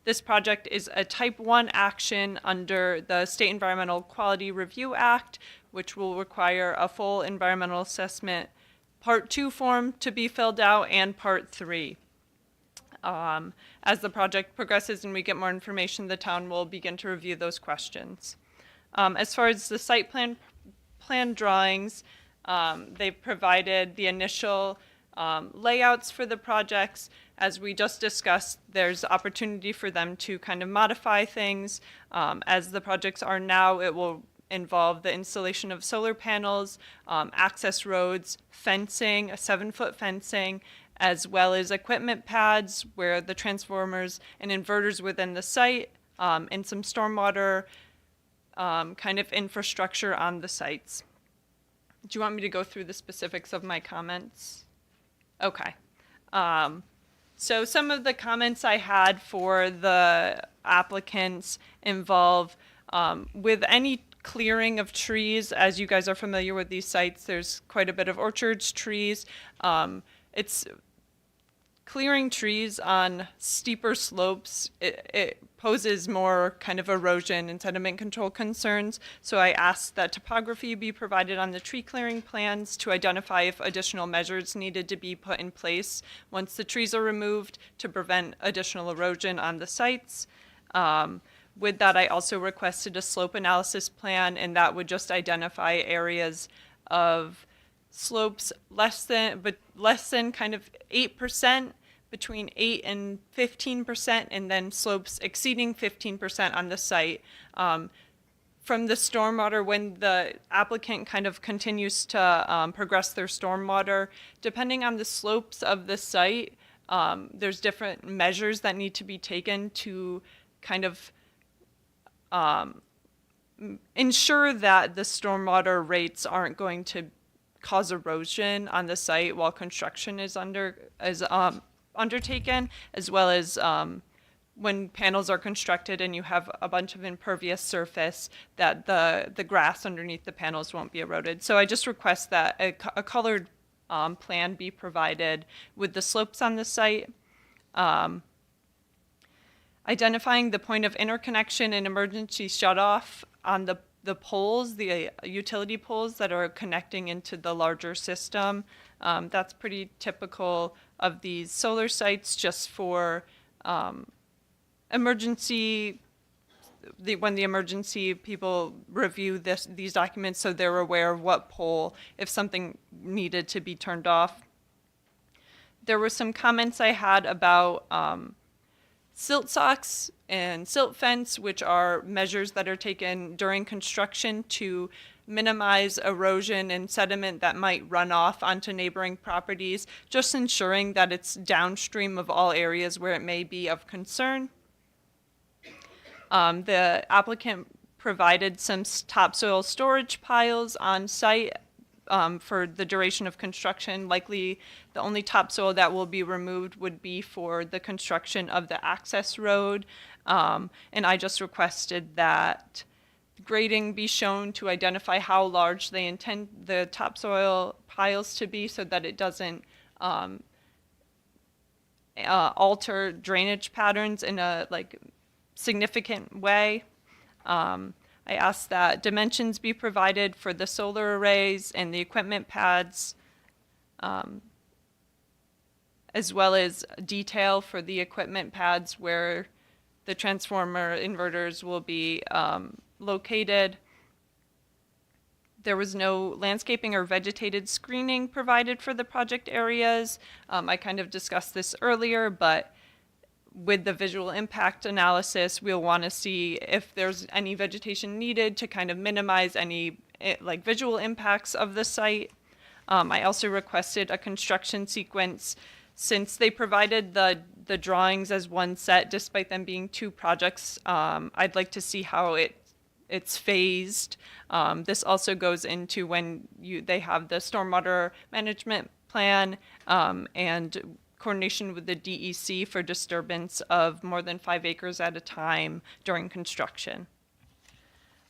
This project is a Type 1 action under the State Environmental Quality Review Act, which will require a full environmental assessment Part 2 form to be filled out and Part 3. As the project progresses and we get more information, the town will begin to review those questions. As far as the site plan drawings, They've provided the initial layouts for the projects. As we just discussed, there's opportunity for them to kind of modify things. As the projects are now, it will involve the installation of solar panels, access roads, fencing, a 7-foot fencing, as well as equipment pads where the transformers and inverters within the site, and some stormwater kind of infrastructure on the sites. Do you want me to go through the specifics of my comments? Okay. So some of the comments I had for the applicants involve with any clearing of trees, as you guys are familiar with these sites, there's quite a bit of orchards, trees. It's clearing trees on steeper slopes, it poses more kind of erosion and sediment control concerns. So I asked that topography be provided on the tree clearing plans to identify if additional measures needed to be put in place once the trees are removed to prevent additional erosion on the sites. With that, I also requested a slope analysis plan, and that would just identify areas of slopes less than kind of 8%, between 8 and 15%, and then slopes exceeding 15% on the site. From the stormwater, when the applicant kind of continues to progress their stormwater, depending on the slopes of the site, there's different measures that need to be taken to kind of ensure that the stormwater rates aren't going to cause erosion on the site while construction is undertaken, as well as when panels are constructed and you have a bunch of impervious surface, that the grass underneath the panels won't be eroded. So I just request that a colored plan be provided with the slopes on the site. Identifying the point of interconnection and emergency shutoff on the poles, the utility poles that are connecting into the larger system. That's pretty typical of these solar sites, just for emergency, when the emergency people review these documents, so they're aware of what pole, if something needed to be turned off. There were some comments I had about silt socks and silt fence, which are measures that are taken during construction to minimize erosion and sediment that might run off onto neighboring properties, just ensuring that it's downstream of all areas where it may be of concern. The applicant provided some topsoil storage piles on site for the duration of construction. Likely the only topsoil that will be removed would be for the construction of the access road. And I just requested that grading be shown to identify how large they intend the topsoil piles to be, so that it doesn't alter drainage patterns in a significant way. I asked that dimensions be provided for the solar arrays and the equipment pads, as well as detail for the equipment pads where the transformer inverters will be located. There was no landscaping or vegetated screening provided for the project areas. I kind of discussed this earlier, but with the visual impact analysis, we'll want to see if there's any vegetation needed to kind of minimize any visual impacts of the site. I also requested a construction sequence, since they provided the drawings as one set, despite them being two projects. I'd like to see how it's phased. This also goes into when they have the stormwater management plan and coordination with the DEC for disturbance of more than 5 acres at a time during construction.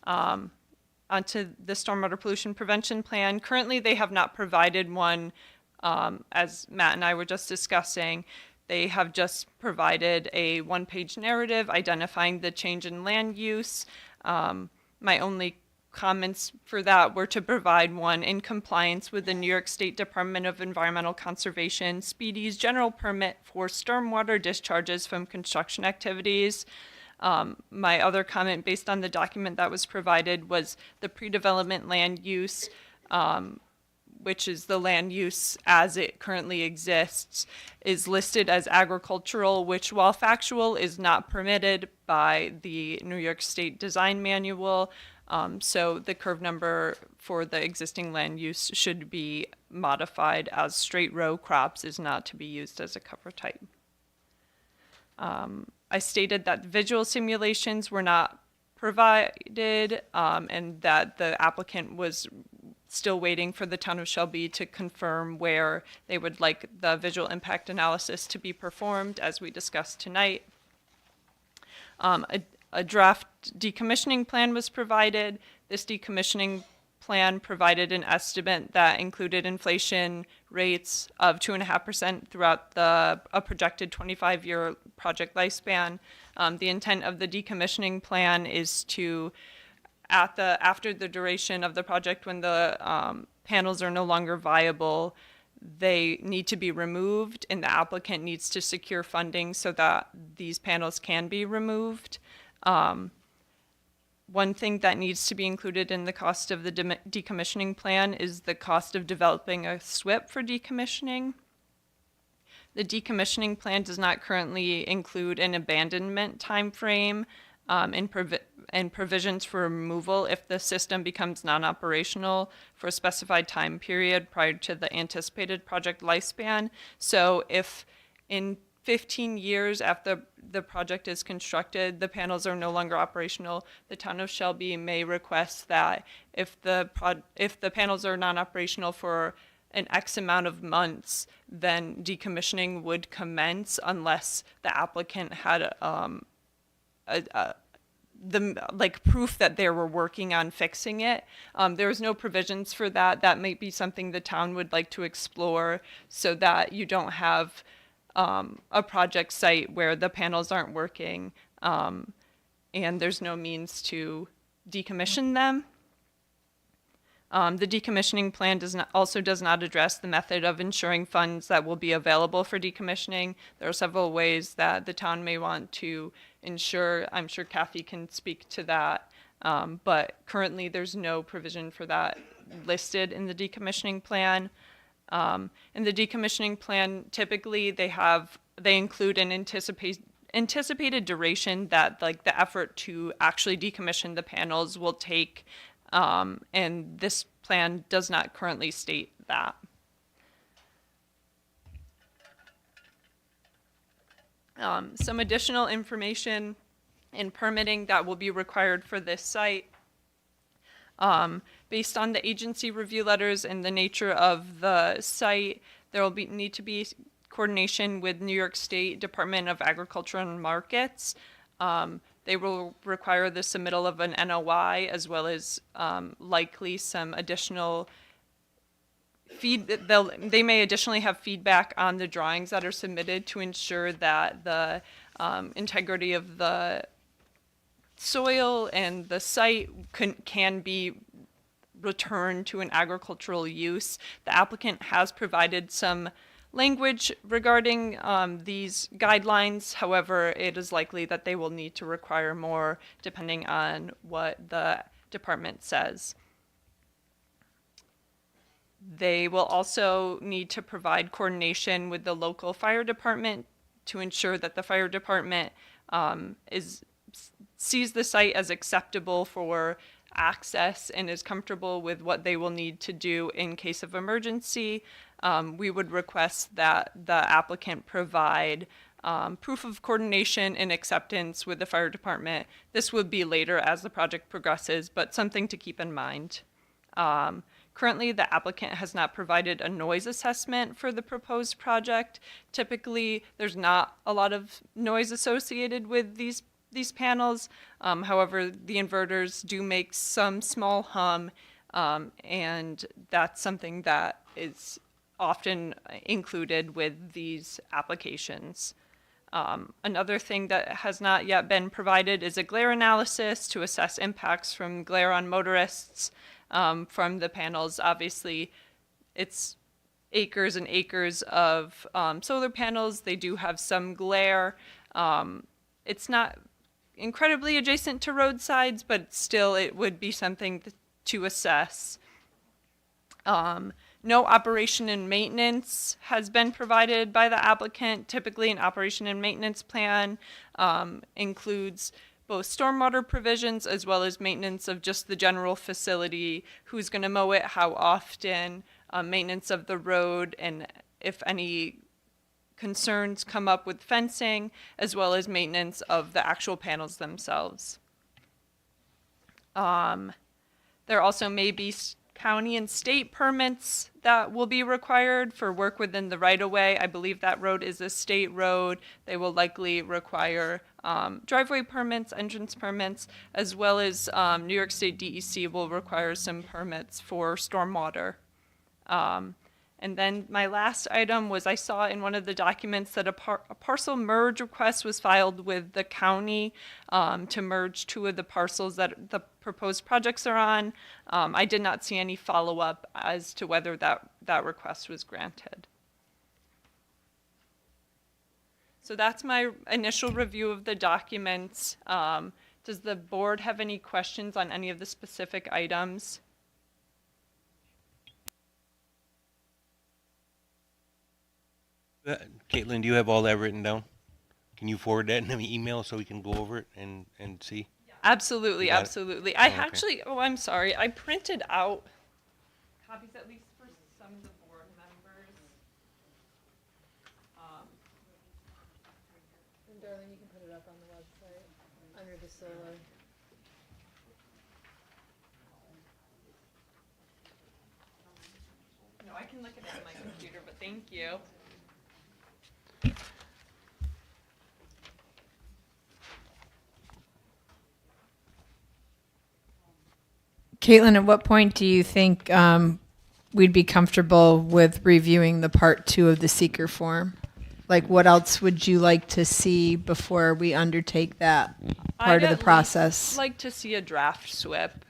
Onto the stormwater pollution prevention plan. Currently, they have not provided one, as Matt and I were just discussing. They have just provided a one-page narrative identifying the change in land use. My only comments for that were to provide one in compliance with the New York State Department of Environmental Conservation SPEED's general permit for stormwater discharges from construction activities. My other comment based on the document that was provided was the pre-development land use which is the land use as it currently exists, is listed as agricultural, which, while factual, is not permitted by the New York State Design Manual. So the curve number for the existing land use should be modified as straight row crops is not to be used as a cover type. I stated that visual simulations were not provided, and that the applicant was still waiting for the town of Shelby to confirm where they would like the visual impact analysis to be performed, as we discussed tonight. A draft decommissioning plan was provided. This decommissioning plan provided an estimate that included inflation rates of 2.5% throughout a projected 25-year project lifespan. The intent of the decommissioning plan is to, after the duration of the project, when the panels are no longer viable, they need to be removed, and the applicant needs to secure funding so that these panels can be removed. One thing that needs to be included in the cost of the decommissioning plan is the cost of developing a SWIP for decommissioning. The decommissioning plan does not currently include an abandonment timeframe and provisions for removal if the system becomes non-operational for a specified time period prior to the anticipated project lifespan. So if in 15 years after the project is constructed, the panels are no longer operational, the town of Shelby may request that if the panels are non-operational for an X amount of months, then decommissioning would commence unless the applicant had proof that they were working on fixing it. There was no provisions for that. That might be something the town would like to explore so that you don't have a project site where the panels aren't working and there's no means to decommission them. The decommissioning plan also does not address the method of ensuring funds that will be available for decommissioning. There are several ways that the town may want to ensure. I'm sure Kathy can speak to that, but currently there's no provision for that listed in the decommissioning plan. In the decommissioning plan, typically they include an anticipated duration that the effort to actually decommission the panels will take, and this plan does not currently state that. Some additional information and permitting that will be required for this site. Based on the agency review letters and the nature of the site, there will need to be coordination with New York State Department of Agriculture and Markets. They will require the submittal of an NOI as well as likely some additional they may additionally have feedback on the drawings that are submitted to ensure that the integrity of the soil and the site can be returned to an agricultural use. The applicant has provided some language regarding these guidelines. However, it is likely that they will need to require more depending on what the department says. They will also need to provide coordination with the local fire department to ensure that the fire department sees the site as acceptable for access and is comfortable with what they will need to do in case of emergency. We would request that the applicant provide proof of coordination and acceptance with the fire department. This would be later as the project progresses, but something to keep in mind. Currently, the applicant has not provided a noise assessment for the proposed project. Typically, there's not a lot of noise associated with these panels. However, the inverters do make some small hum, and that's something that is often included with these applications. Another thing that has not yet been provided is a glare analysis to assess impacts from glare on motorists from the panels. Obviously, it's acres and acres of solar panels. They do have some glare. It's not incredibly adjacent to roadsides, but still it would be something to assess. No operation and maintenance has been provided by the applicant. Typically, an operation and maintenance plan includes both stormwater provisions as well as maintenance of just the general facility, who's going to mow it, how often, maintenance of the road, and if any concerns come up with fencing, as well as maintenance of the actual panels themselves. There also may be county and state permits that will be required for work within the right-of-way. I believe that road is a state road. They will likely require driveway permits, entrance permits, as well as New York State DEC will require some permits for stormwater. And then my last item was I saw in one of the documents that a parcel merge request was filed with the county to merge two of the parcels that the proposed projects are on. I did not see any follow-up as to whether that request was granted. So that's my initial review of the documents. Does the board have any questions on any of the specific items? Caitlin, do you have all that written down? Can you forward that in an email so we can go over it and see? Absolutely, You got it? absolutely. Okay. I'm sorry. I printed out copies at least for some of the board members. And darling, you can put it up on the website under the solar. No, I can look at it on my computer, but thank you. Caitlin, at what point do you think we'd be comfortable with reviewing the part 2 of the seeker form? Like, what else would you like to see before we undertake that part of the process? I'd like to see a draft SWIP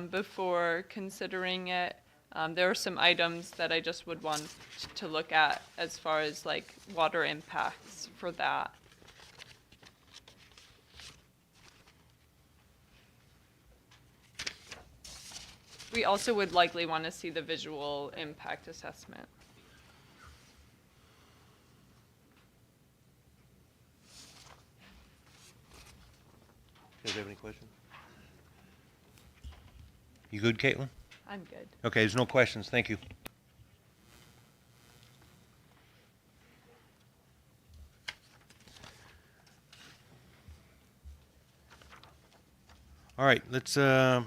before considering it. There are some items that I just would want to look at as far as like water impacts for that. We also would likely want to see the visual impact assessment. Do you have any questions? You good, Caitlin? I'm good. Okay, there's no questions. Thank you. All right, let's, there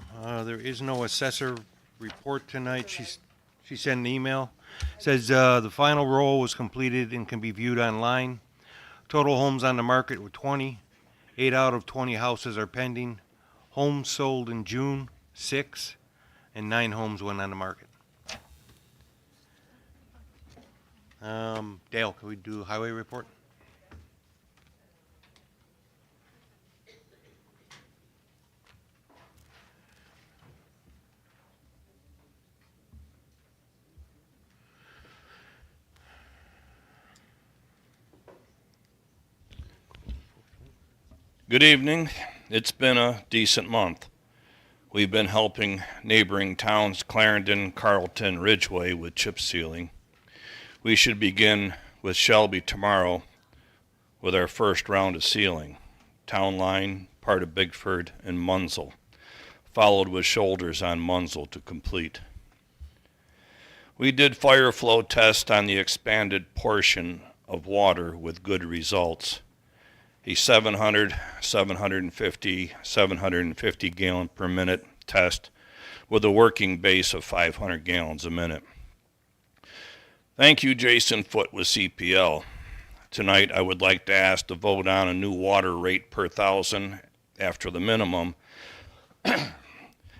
is no assessor report tonight. She sent an email. Says, the final roll was completed and can be viewed online. Total homes on the market were 20. 8 out of 20 houses are pending. Homes sold in June, 6, and 9 homes went on the market. Dale, can we do highway report? Good evening. It's been a decent month. We've been helping neighboring towns Clarendon, Carlton, Ridgeway with chip sealing. We should begin with Shelby tomorrow with our first round of sealing. Town Line, part of Bigford, and Munsell, followed with shoulders on Munsell to complete. We did fire flow tests on the expanded portion of water with good results. A 750 gallon per minute test with a working base of 500 gallons a minute. Thank you, Jason Foote with CPL. Tonight I would like to ask to vote on a new water rate per thousand after the minimum.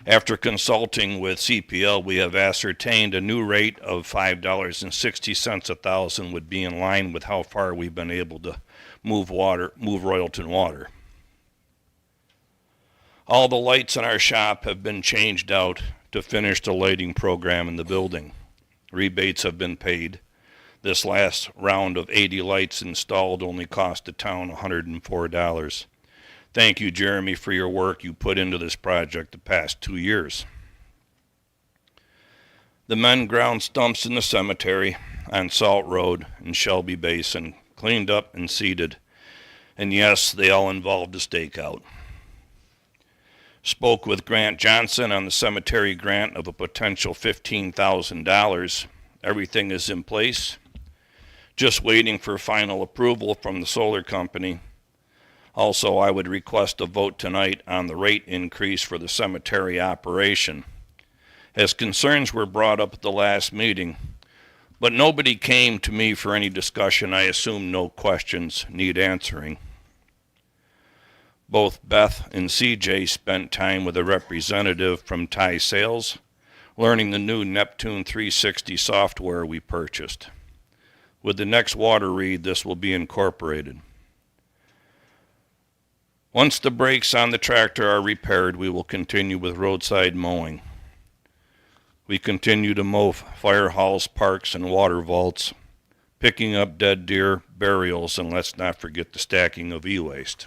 After consulting with CPL, we have ascertained a new rate of $5.60 a thousand would be in line with how far we've been able to move Royalton water. All the lights in our shop have been changed out to finish the lighting program in the building. Rebates have been paid. This last round of 80 lights installed only cost the town $104. Thank you, Jeremy, for your work you put into this project the past 2 years. The men ground stumps in the cemetery on Salt Road in Shelby Basin, cleaned up and seeded. And yes, they all involved a stakeout. Spoke with Grant Johnson on the cemetery grant of a potential $15,000. Everything is in place. Just waiting for final approval from the solar company. Also, I would request a vote tonight on the rate increase for the cemetery operation. As concerns were brought up at the last meeting, but nobody came to me for any discussion. I assume no questions need answering. Both Beth and CJ spent time with a representative from Thai Sales, learning the new Neptune 360 software we purchased. With the next water read, this will be incorporated. Once the brakes on the tractor are repaired, we will continue with roadside mowing. We continue to mow fire halls, parks, and water vaults, picking up dead deer, burials, and let's not forget the stacking of e-waste.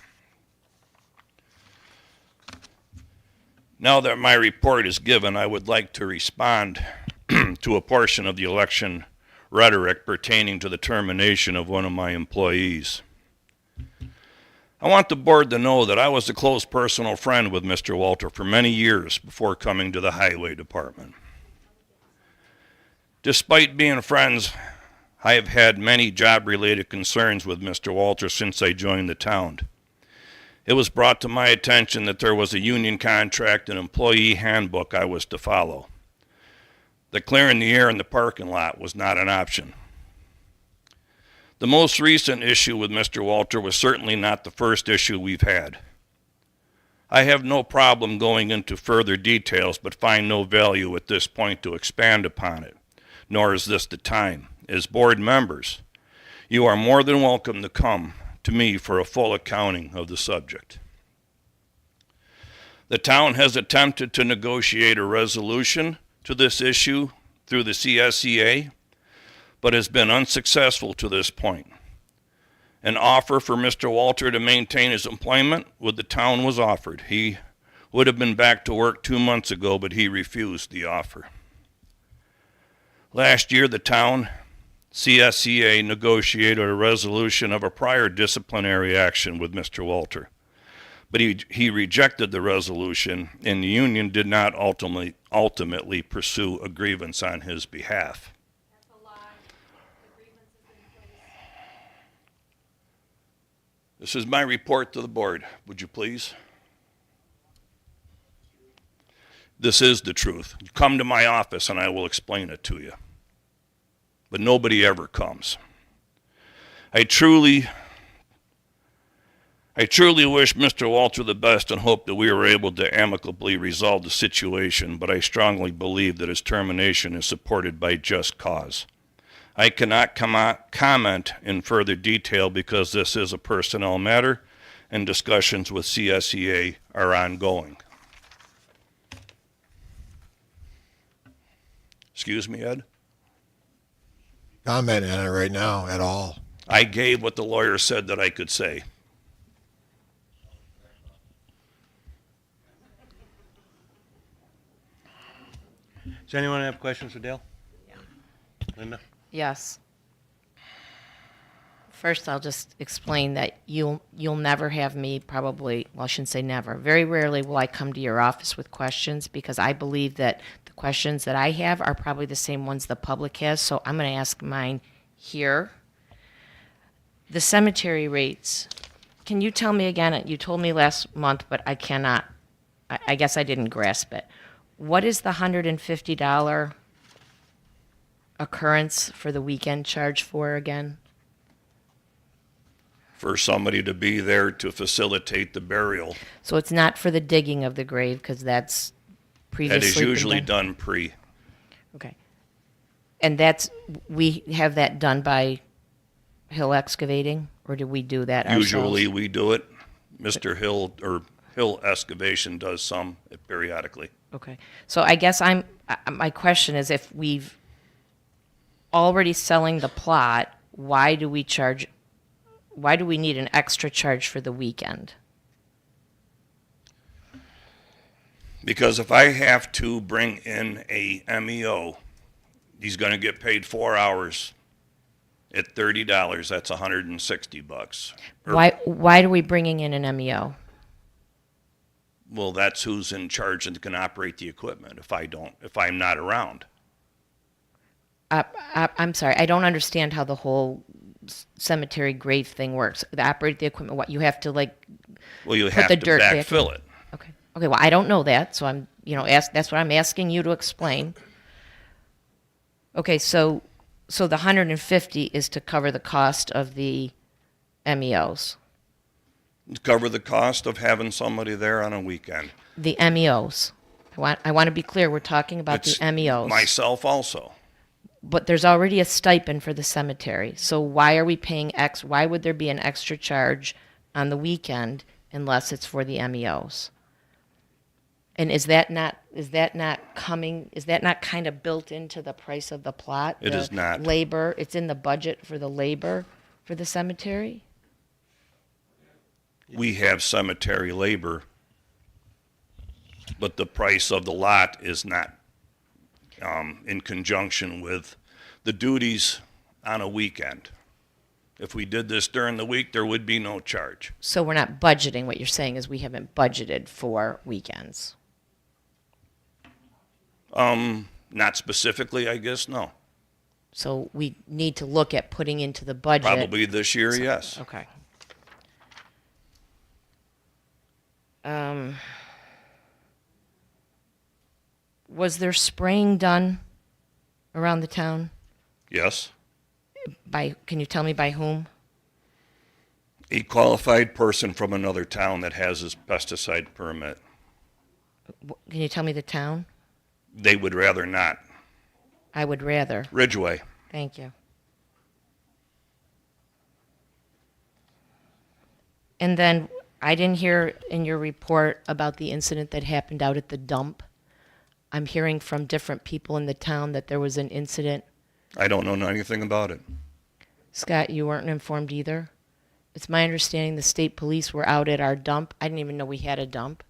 Now that my report is given, I would like to respond to a portion of the election rhetoric pertaining to the termination of one of my employees. I want the board to know that I was a close personal friend with Mr. Walter for many years before coming to the Highway Department. Despite being friends, I have had many job-related concerns with Mr. Walter since I joined the town. It was brought to my attention that there was a union contract and employee handbook I was to follow. That clearing the air in the parking lot was not an option. The most recent issue with Mr. Walter was certainly not the first issue we've had. I have no problem going into further details, but find no value at this point to expand upon it. Nor is this the time. As board members, you are more than welcome to come to me for a full accounting of the subject. The town has attempted to negotiate a resolution to this issue through the CSEA, but has been unsuccessful to this point. An offer for Mr. Walter to maintain his employment with the town was offered. He would have been back to work 2 months ago, but he refused the offer. Last year, the town CSEA negotiated a resolution of a prior disciplinary action with Mr. Walter, but he rejected the resolution, and the union did not ultimately pursue a grievance on his behalf. That's a lie. The grievance is in place. This is my report to the board. Would you please? This is the truth. You come to my office and I will explain it to you. But nobody ever comes. I truly wish Mr. Walter the best and hope that we are able to amicably resolve the situation, but I strongly believe that his termination is supported by just cause. I cannot comment in further detail because this is a personnel matter and discussions with CSEA are ongoing. Excuse me, Ed? Comment on it right now at all. I gave what the lawyer said that I could say. Does anyone have questions for Dale? Yeah. Linda? Yes. First, I'll just explain that you'll never have me probably, well, I shouldn't say never. Very rarely will I come to your office with questions because I believe that the questions that I have are probably the same ones the public has, so I'm going to ask mine here. The cemetery rates, can you tell me again, you told me last month, but I cannot, I guess I didn't grasp it. What is the $150 occurrence for the weekend charge for again? For somebody to be there to facilitate the burial. So it's not for the digging of the grave, because that's previously That is been usually done? done pre. Okay. And that's, we have that done by Hill Excavating, or do we do that ourselves? Usually we do it. Mr. Hill, or Hill Excavation does some periodically. Okay. So I guess my question is, if we've already selling the plot, why do we need an extra charge for the weekend? Because if I have to bring in a MEO He's gonna get paid 4 hours at $30, that's $160. Why are we bringing in an E MEO? Well, that's who's in charge and can operate the equipment if I'm not around. I'm sorry, I don't understand how the whole cemetery grave thing works. The operate the equipment, what, you have to like Well, you put have the to dirt back in? backfill it. Okay. Okay, well, I don't know that, so I'm, that's what I'm asking you to explain. Okay, so the 150 is to cover the cost of the MEOs. Cover the cost of having somebody there on a weekend. The MEOs. I want to be clear, we're talking about It's the MEOs. myself also. But there's already a stipend for the cemetery, so why are we paying why would there be an extra charge on the weekend unless it's for the MEOs? And is that not kind of built into the price of the plot? It is not. Labor, it's in the budget for the labor for the cemetery? We have cemetery labor, but the price of the lot is not in conjunction with the duties on a weekend. If we did this during the week, there would be no charge. So we're not budgeting, what you're saying is we haven't budgeted for weekends. Not specifically, I guess, no. So we need to look at putting into the budget. Probably this year, yes. Okay. Was there spraying done around the town? Yes. Can you tell me by whom? A qualified person from another town that has his pesticide permit. Can you tell me the town? They would rather not. I would rather. Ridgeway. Thank you. And then I didn't hear in your report about the incident that happened out at the dump. I'm hearing from different people in the town that there was an incident. I don't know anything about it. Scott, you weren't informed either? It's my understanding the state police were out at our dump. I didn't even know we had a dump.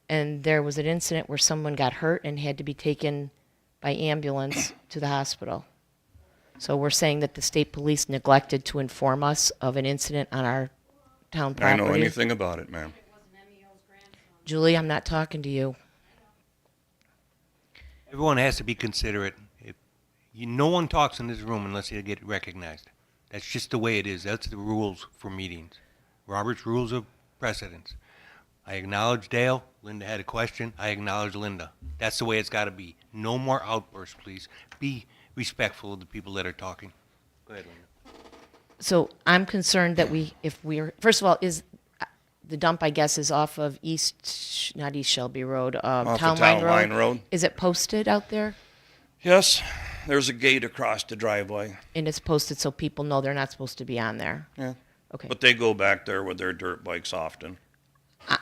And there was an incident where someone got hurt and had to be taken by ambulance to the hospital. So we're saying that the state police neglected to inform us of an incident on our town property. I know anything about it, ma'am. Julie, I'm not talking to you. Everyone has to be considerate. No one talks in this room unless they get recognized. That's just the way it is. That's the rules for meetings. Robert's rules of precedence. I acknowledge Dale. Linda had a question. I acknowledge Linda. That's the way it's got to be. No more outbursts, please. Be respectful of the people that are talking. Go ahead, Linda. So I'm concerned that first of all, is the dump, I guess, is off of not East Shelby Road, Off Town of Line Town Road. Line Road. Is it posted out there? Yes, there's a gate across the driveway. And it's posted so people know they're not supposed to be on there? Yeah. Okay. But they go back there with their dirt bikes often.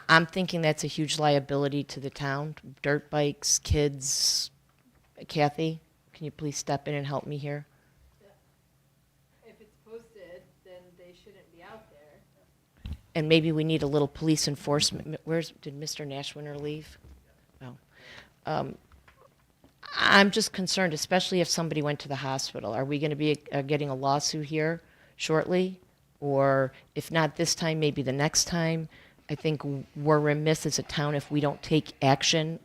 I'm thinking that's a huge liability to the town. Dirt bikes, kids. Kathy, can you please step in and help me here? If it's posted, then they shouldn't be out there. And maybe we need a little police enforcement. Did Mr. Nashwinter leave? No. I'm just concerned, especially if somebody went to the hospital. Are we going to be getting a lawsuit here shortly? Or if not this time, maybe the next time? I think we're remiss as a town if we don't take action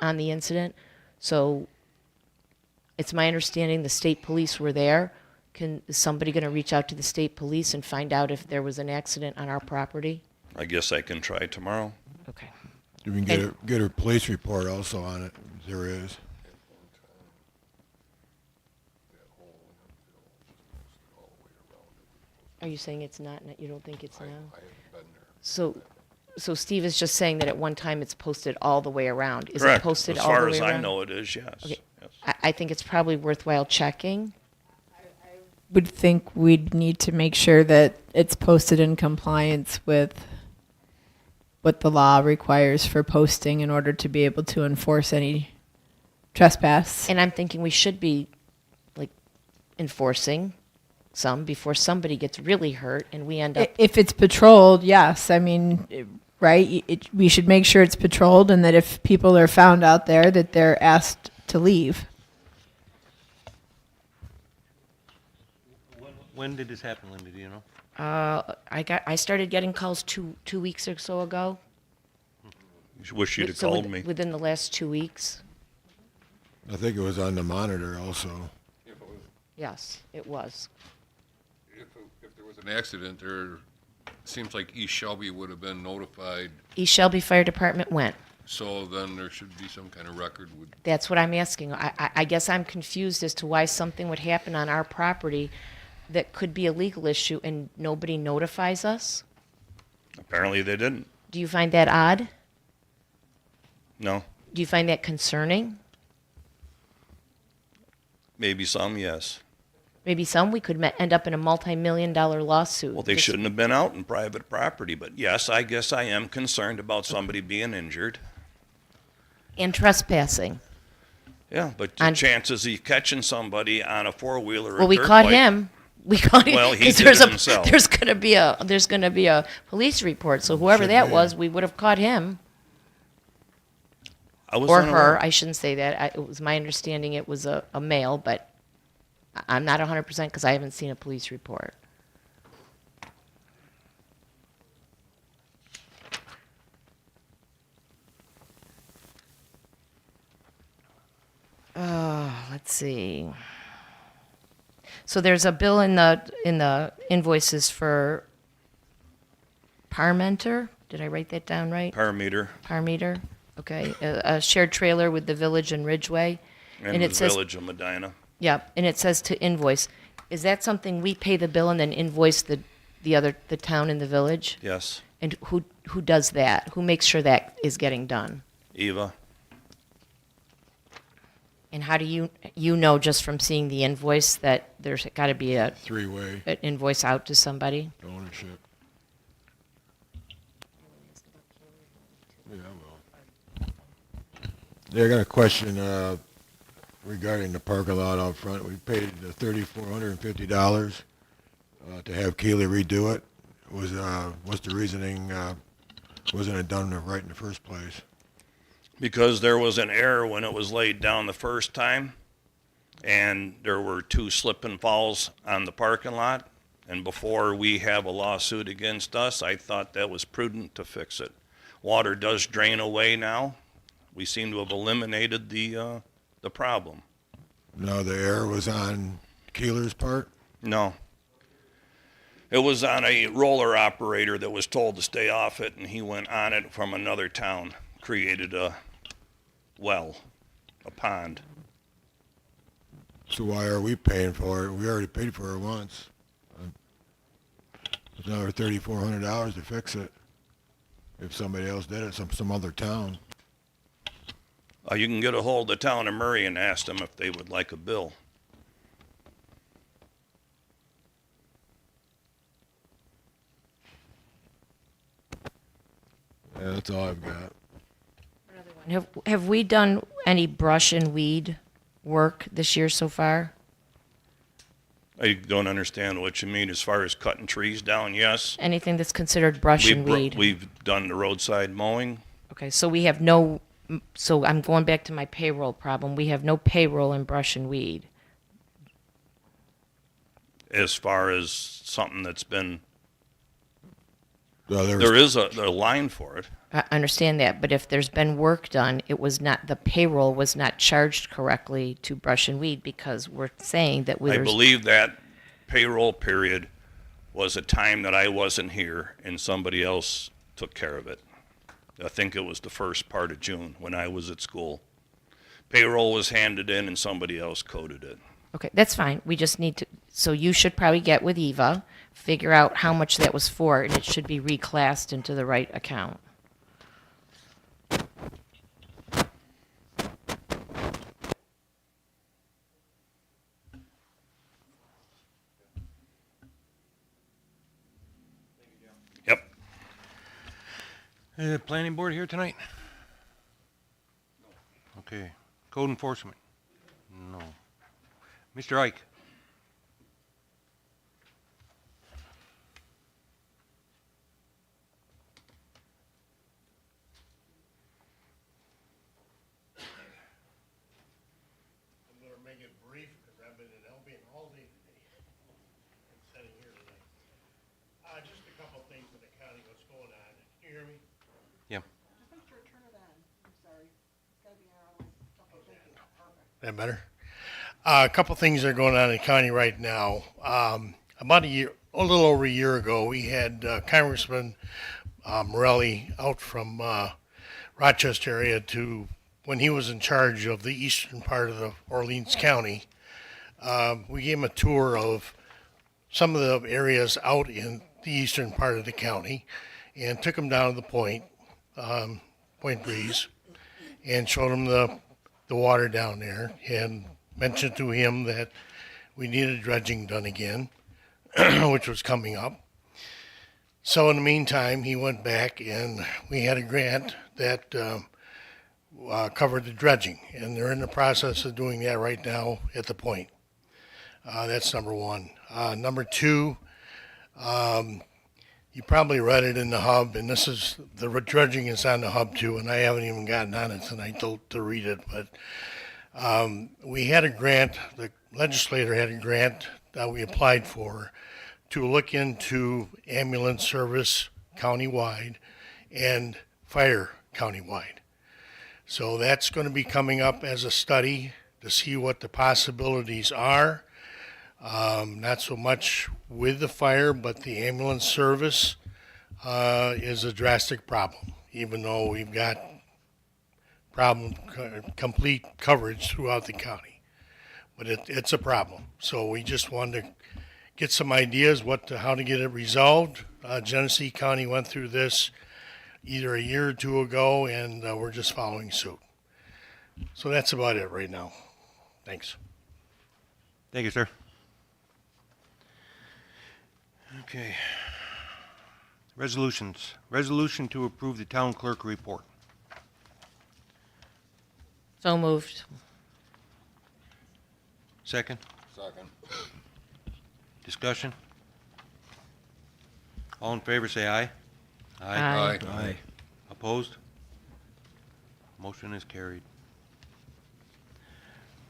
on the incident. So it's my understanding the state police were there. Is somebody going to reach out to the state police and find out if there was an accident on our property? I guess I can try tomorrow. Okay. You can get a police report also on it. There is. Are you saying it's not? You don't think it's now? So Steve is just saying that at one time it's posted all the way around. Is Correct. it posted as all the far way as around? I know, it is, yes. Okay. Yes. I think it's probably worthwhile checking. Would think we'd need to make sure that it's posted in compliance with what the law requires for posting in order to be able to enforce any trespass. And I'm thinking we should be like enforcing some before somebody gets really hurt and we end up. If it's patrolled, yes. I mean, right? We should make sure it's patrolled, and that if people are found out there, that they're asked to leave. When did this happen, Linda, do you know? I started getting calls two weeks or so ago. Wish you'd have So called me. within the last 2 weeks. I think it was on the monitor also. If it was, Yes, it was. if there was an accident there, it seems like East Shelby would have been notified, East Shelby Fire Department went. so then there should be some kind of record would, That's what I'm asking. I guess I'm confused as to why something would happen on our property that could be a legal issue and nobody notifies us. Apparently they didn't. Do you find that odd? No. Do you find that concerning? Maybe some, yes. Maybe some, we could end up in a multi-million-dollar lawsuit. Well, they Just- shouldn't have been out in private property, but yes, I guess I am concerned about somebody being injured. And trespassing. Yeah, but the On- chances of catching somebody on a four-wheeler or Well, we dirt caught bike- him. We caught him. Well, he 'cause did there's it a- himself. There's gonna be a police report. So whoever Should that be. was, we would have caught him I was or unaware. her. I shouldn't say that. It was my understanding it was a male, but I'm not 100% because I haven't seen a police report. Let's see. So there's a bill in the invoices for Parmenter. Did I write that down right? Parameter Parmeter. Okay. A shared trailer with the village and Ridgeway. and it the says, village of Medina. Yep, and it says to invoice. Is that something we pay the bill and then invoice the town and the village? Yes, And who does that? Who makes sure that is getting done? Eva. And how do you know just from seeing the invoice that there's got to be Three-way an invoice out to somebody? ownership. Yeah, well. Yeah, I got a question regarding the parking lot out front. We paid the $3,450 to have Keely redo it. What's the reasoning? Wasn't it done right in the first place? Because there was an error when it was laid down the first time, and there were 2 slip and falls on the parking lot. And before we have a lawsuit against us, I thought that was prudent to fix it. Water does drain away now. We seem to have eliminated the problem. No, the error was on Keeler's part? No. It was on a roller operator that was told to stay off it, and he went on it from another town, created a well, a pond. So why are we paying for it? We already paid for it once. It's another $3,400 to fix it. If somebody else did it, some other town. You can get a hold of the town of Murray and ask them if they would like a bill. Yeah, that's all I've got. Have we done any brush and weed work this year so far? I don't understand what you mean as far as cutting trees down, yes. Anything that's considered brush and weed? We've done the roadside mowing. Okay, so we have no, so I'm going back to my payroll problem. We have no payroll in brush and weed. As far as something that's been, Well, there is a line for it. I understand that, but if there's been work done, it was not, the payroll was not charged correctly to brush and weed because we're saying that I believe that payroll period was a time that I wasn't here and somebody else took care of it. I think it was the first part of June when I was at school. Payroll was handed in and somebody else coded it. Okay, that's fine. We just need to, so you should probably get with Eva, figure out how much that was for, and it should be reclassed into the right account. Yep. Planning board here tonight? Okay. Code enforcement? No. Mr. Ike? I'm gonna make it brief because I've been in Albion all day today. hear me? Yeah. Just make sure to turn it on. I'm sorry. It's gotta be on. Okay, thank you. Perfect. That better? A couple things are going on in the county right now. About a little over a year ago, we had Congressman Morelli out from Rochester area when he was in charge of the eastern part of the Orleans County. We gave him a tour of some of the areas out in the eastern part of the county and took him down to the Point Breeze, and showed him the water down there and mentioned to him that we needed dredging done again, which was coming up. So in the meantime, he went back and we had a grant that covered the dredging, and they're in the process of doing that right now at the point. That's number one. Number two, you probably read it in the hub, and the dredging is on the hub too, and I haven't even gotten on it tonight to read it, but we had a grant, the legislator had a grant that we applied for to look into ambulance service countywide and fire countywide. So that's going to be coming up as a study to see what the possibilities are. Not so much with the fire, but the ambulance service is a drastic problem, even though we've got complete coverage throughout the county. But it's a problem. So we just wanted to get some ideas how to get it resolved. Genesee County went through this either a year or two ago, and we're just following suit. So that's about it right now. Thanks. Thank you, sir. Okay. Resolutions. Resolution to approve the town clerk report. So moved. Second. Second. Discussion. All in favor, say aye. Aye. Aye. Opposed? Motion is carried.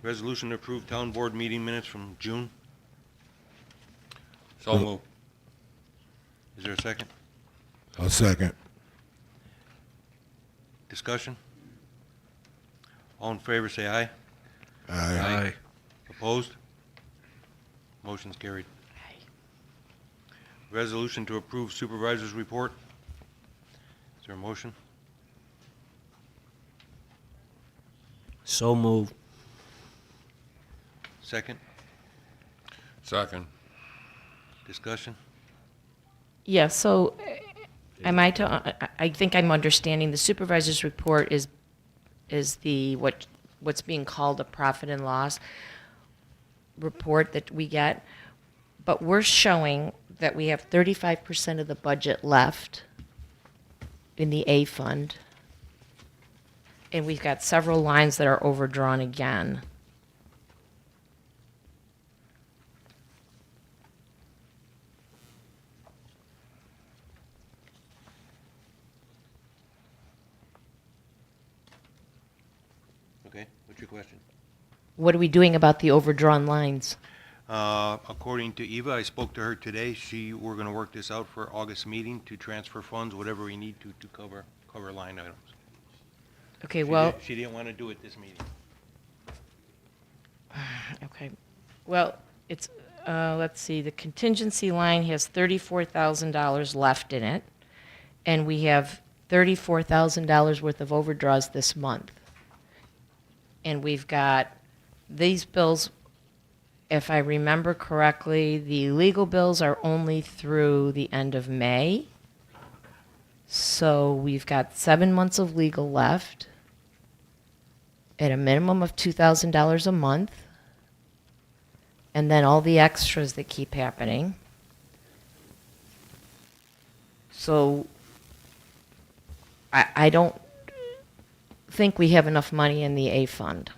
Resolution to approve town board meeting minutes from June. So moved. Is there a second? I'll second. Discussion. All in favor, say aye. Aye. Opposed? Motion's carried. Resolution to approve supervisor's report. Is there a motion? So moved. Second. Second. Discussion. Yeah, so I think I'm understanding the supervisor's report is what's being called a profit and loss report that we get, but we're showing that we have 35% of the budget left in the A fund, and we've got several lines that are overdrawn again. Okay, what's your question? What are we doing about the overdrawn lines? According to Eva, I spoke to her today. We're going to work this out for August meeting to transfer funds, whatever we need to cover line items. Okay, well, She didn't want to do it this meeting. okay. Well, it's, let's see, the contingency line has $34,000 left in it, and we have $34,000 worth of overdraws this month. And we've got these bills, if I remember correctly, the legal bills are only through the end of May. So we've got 7 months of legal left at a minimum of $2,000 a month. And then all the extras that keep happening. So I don't think we have enough money in the A fund.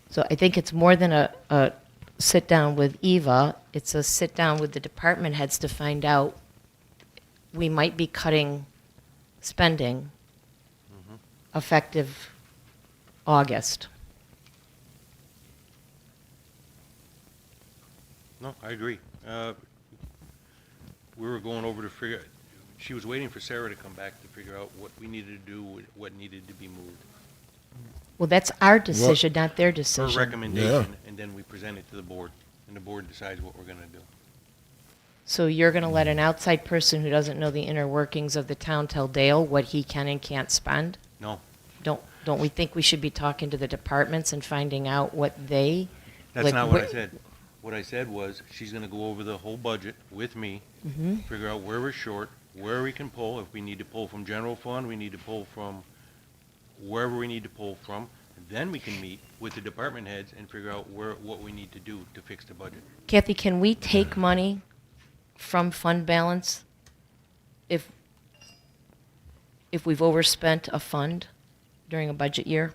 So I think it's more than a sit down with Eva. It's a sit down with the department heads to find out we might be cutting spending effective August. No, I agree. we were going over to figure, she was waiting for Sarah to come back to figure out what we needed to do, what needed to be moved. Well, that's our decision, not their Her decision. recommendation, and then we present it to the board, and the board decides what we're gonna do. So you're going to let an outside person who doesn't know the inner workings of the town tell Dale what he can and can't spend? No, Don't we think we should be talking to the departments and finding out what they? that's like, not what I wh- said. What I said was, she's gonna go over the whole budget with me, Mhm. figure out where we're short, where we can pull, if we need to pull from general fund, we need to pull from wherever we need to pull from, then we can meet with the department heads and figure out what we need to do to fix the budget. Kathy, can we take money from fund balance if we've overspent a fund during a budget year?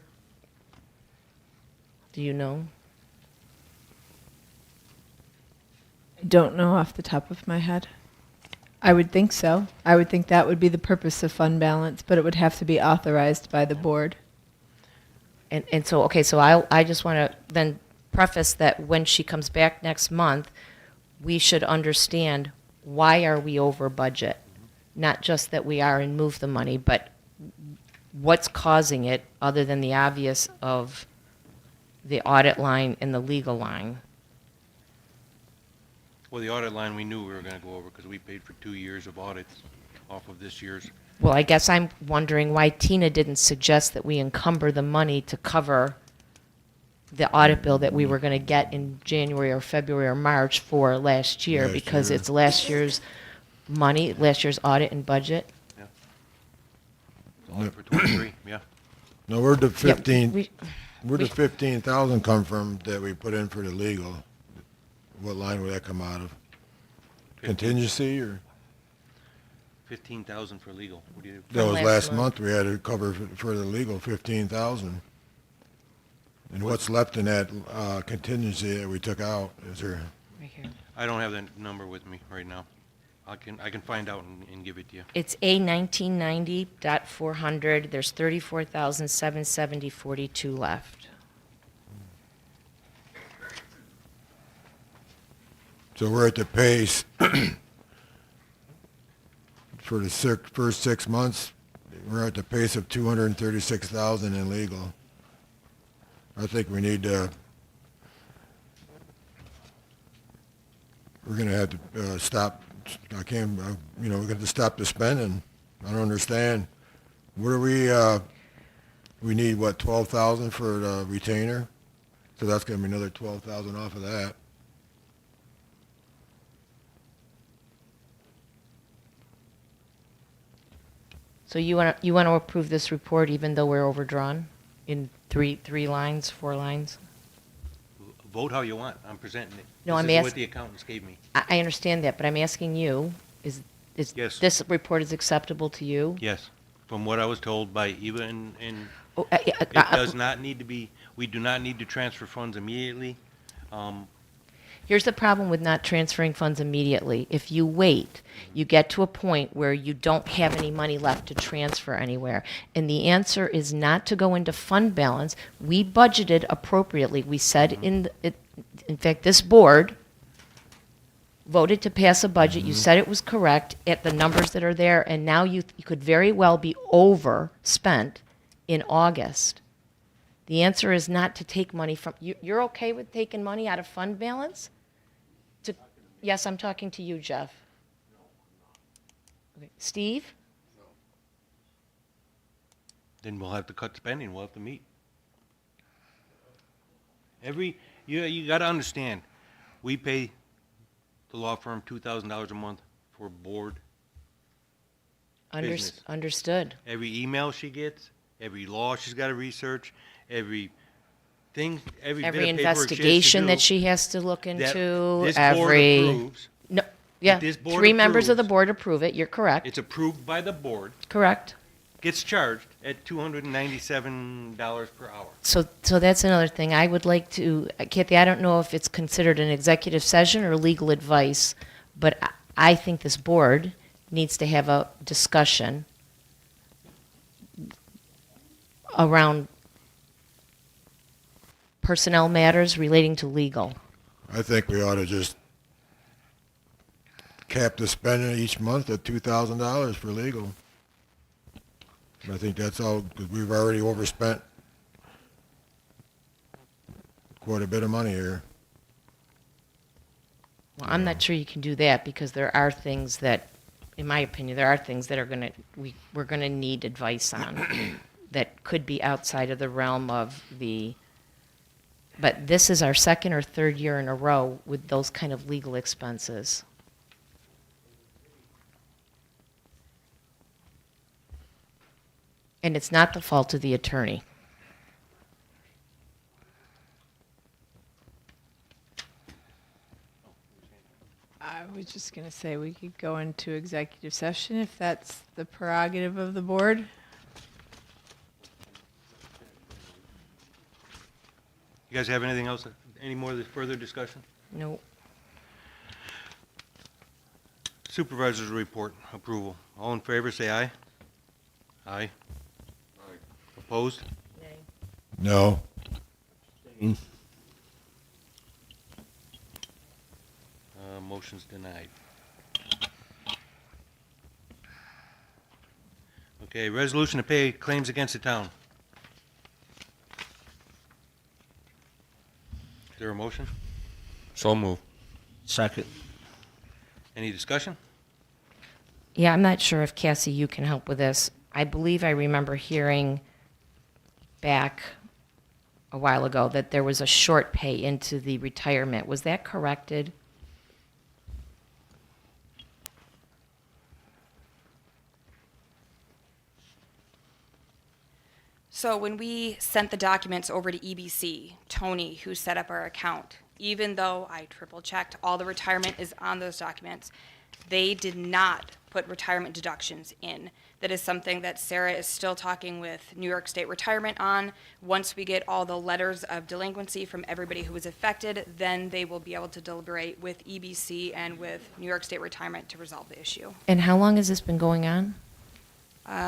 Do you know? I don't know off the top of my head. I would think so. I would think that would be the purpose of fund balance, but it would have to be authorized by the board. And so, okay, so I just want to then preface that when she comes back next month, we should understand why are we over budget? Not just that we are and move the money, but what's causing it other than the obvious of the audit line and the legal line? Well, the audit line, we knew we were gonna go over, because we paid for 2 years of audits off of this year's. Well, I guess I'm wondering why Tina didn't suggest that we encumber the money to cover the audit bill that we were going to get in January or February or March for last year, Last because year. it's last year's money, last year's audit and budget. Only for 23, yeah. Now, where'd the Yeah, 15, we- where'd the we- 15,000 come from that we put in for the legal? What line would that come out of? Contingency, or? 15,000 for legal. What do you? That was last last month. month, we had to cover for the legal 15,000. And what's left in that contingency that we took out? Is there, Right here. I don't have that number with me right now. I can find out and give it to you. It's A 1990.400. There's 34,770.42 left. so we're at the pace for the first 6 months, we're at the pace of 236,000 in legal. I think we need to, we're gonna have to stop, we're gonna have to stop the spending. I don't understand. What are we need, what, 12,000 for the retainer? So that's gonna be another 12,000 off of that. So you want to approve this report even though we're overdrawn in three lines, 4 lines? Vote how you want. I'm presenting it. No, I'm This is what ask- the accountants gave me. I understand that, but I'm asking you, is Yes. this report is acceptable to you? Yes, from what I was told by Eva and Oh, it does not need to be, we do not need to transfer funds immediately. Here's the problem with not transferring funds immediately. If you wait, you get to a point where you don't have any money left to transfer anywhere. And the answer is not to go into fund balance. We budgeted appropriately. We said in fact, this board voted to pass a budget. You said it was correct at the numbers that are there, and now you could very well be overspent in August. The answer is not to take money from, you're okay with taking money out of fund balance? Yes, I'm talking to you, Jeff. Okay. Steve? Then we'll have to cut spending, we'll have to meet. You gotta understand, we pay the law firm $2,000 a month for board. Business. Understood. Every email she gets, every law she's gotta research, every bit of Every paperwork she has to investigation that do, she has to look that into, this board every, approves. no, yeah, This board 3 members of the approves. board approve it, you're correct, It's approved by the board, correct. gets charged at $297 per hour. So that's another thing, I would like to, Kathy, I don't know if it's considered an executive session or legal advice, but I think this board needs to have a discussion around personnel matters relating to legal. I think we ought to just cap the spending each month at $2,000 for legal. I think that's all, because we've already overspent quite a bit of money here. Well, I'm not sure you can do that because there are things that, in my opinion, there are things that we're gonna need advice on that could be outside of the realm of the, but this is our second or third year in a row with those kind of legal expenses. And it's not the fault of the attorney. I was just going to say we could go into executive session if that's the prerogative of the board. You guys have anything else, any more further discussion? Nope. Supervisor's report, approval. All in favor, say aye. Aye. Opposed? No. Motion's denied. Okay, resolution to pay claims against the town. Is there a motion? So move. Second. Any discussion? Yeah, I'm not sure if Cassie, you can help with this. I believe I remember hearing back a while ago that there was a short pay into the retirement. Was that corrected? So when we sent the documents over to EBC, Tony, who set up our account, even though I triple checked, all the retirement is on those documents, they did not put retirement deductions in. That is something that Sarah is still talking with New York State Retirement on. Once we get all the letters of delinquency from everybody who was affected, then they will be able to deliberate with EBC and with New York State Retirement to resolve the issue. And how long has this been going on?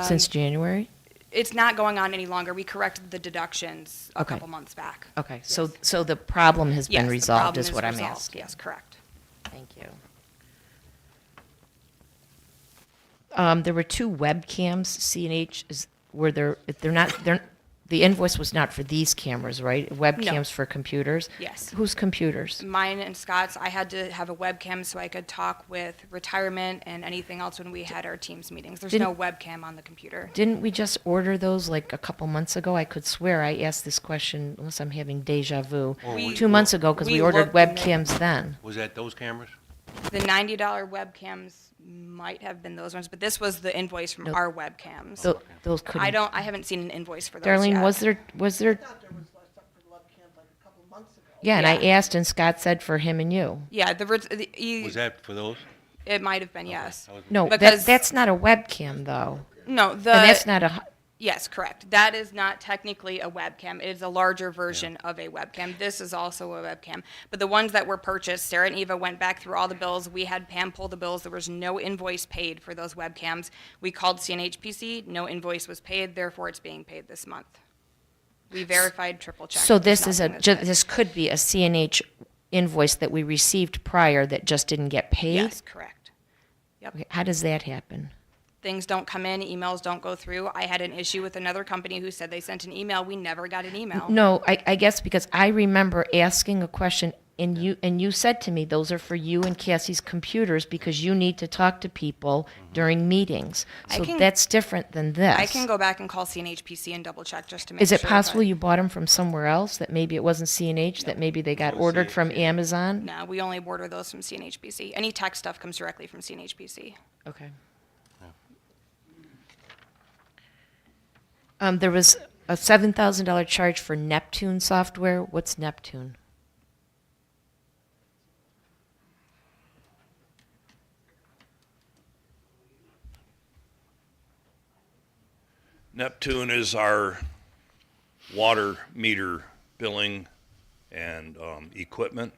Since January? It's not going on any longer. We corrected the deductions a Okay. couple months back. Okay, so the problem has Yes, been the resolved problem is what I'm resolved. asking. Yes, correct. Thank you. There were two webcams, C&H, the invoice was not for these cameras, right? Webcams for computers? Yes. Whose computers? Mine and Scott's, I had to have a webcam so I could talk with retirement and anything else when we had our Teams meetings. There's no webcam on the computer. Didn't we just order those like a couple months ago? I could swear I asked this question, unless I'm having deja vu, We- 2 months ago, because we we ordered looked and they- webcams then. Was that those cameras? The $90 webcams might have been those ones, but this was the invoice from No. our webcams. Those couldn't. I haven't seen an invoice for those Darlene, yet. was there, I thought there was something for webcams like a couple months ago. yeah, and I Yeah. asked and Scott said for him and you. Yeah, Was that for those? it might have been, yes. No, Because- that's not a webcam though. No, And that's not a, yes, correct. That is not technically a webcam. It is a larger version of a webcam. This is also a webcam. But the ones that were purchased, Sarah and Eva went back through all the bills. We had Pam pull the bills. There was no invoice paid for those webcams. We called CNHPC. No invoice was paid. Therefore, it's being paid this month. We verified, triple checked. so There's this is nothing that's this could be a CNH invoice that we received prior that just didn't get paid? Yes, correct. Okay, how does that happen? Things don't come in, emails don't go through. I had an issue with another company who said they sent an email. We never got an email. No, I guess because I remember asking a question and you said to me, those are for you and Cassie's computers because you need to talk to people during meetings. I So can- that's different than this. I can go back and call CNHPC and double check just to make sure. Is it possible but- you bought them from somewhere else, that maybe it wasn't CNH, that maybe they got ordered from Amazon? No, we only order those from CNHPC. Any tech stuff comes directly from CNHPC. Okay. There was a $7,000 charge for Neptune software. What's Neptune? Neptune is our water meter billing and equipment.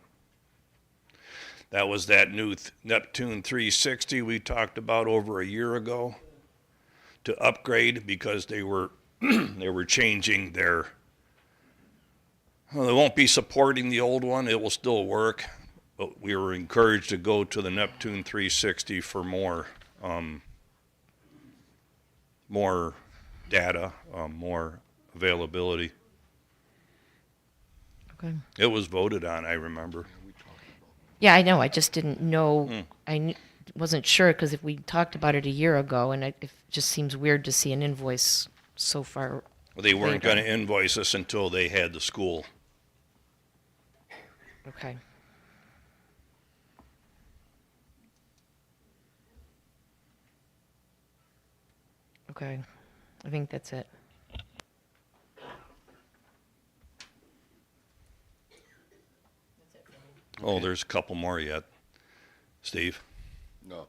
That was that new Neptune 360 we talked about over a year ago to upgrade because they were they were changing their. Well, they won't be supporting the old one. It will still work, But we were encouraged to go to the Neptune 360 for more data, more availability. Okay. It was voted on, I remember. Yeah, I know. I just didn't know. Wasn't sure because if we talked about it a year ago, and it just seems weird to see an invoice so far. They weren't later. going to invoice us until they had the school. Okay. Okay. I think that's it. Oh, there's a couple more yet. Steve? No.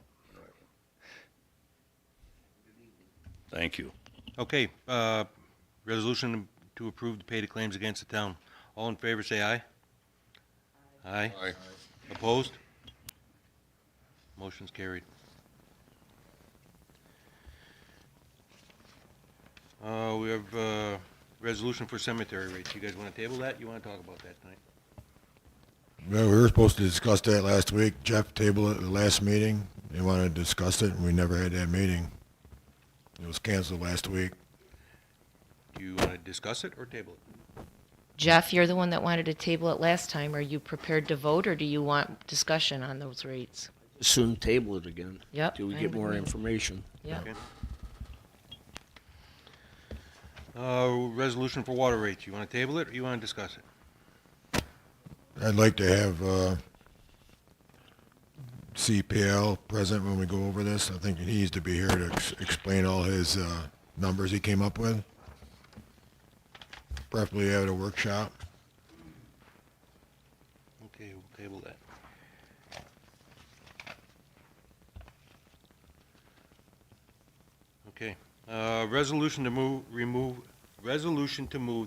Thank you. Okay, resolution to approve to pay the claims against the town. All in favor, say aye. Aye. Aye. Opposed? Motion's carried. We have resolution for cemetery rates. You guys want to table that? You want to talk about that tonight? Well, we were supposed to discuss that last week. Jeff tabled it at the last meeting. They wanted to discuss it, and we never had that meeting. It was canceled last week. Do you want to discuss it or table it? Jeff, you're the one that wanted to table it last time. Are you prepared to vote, or do you want discussion on those rates? Soon table it again. Yep. Till we I get more agree. information. Yeah. Okay. Resolution for water rates. You want to table it or you want to discuss it? I'd like to have CPL present when we go over this. I think he needs to be here to explain all his numbers he came up with. Preferably at a workshop. Okay, we'll table that. Okay, resolution to move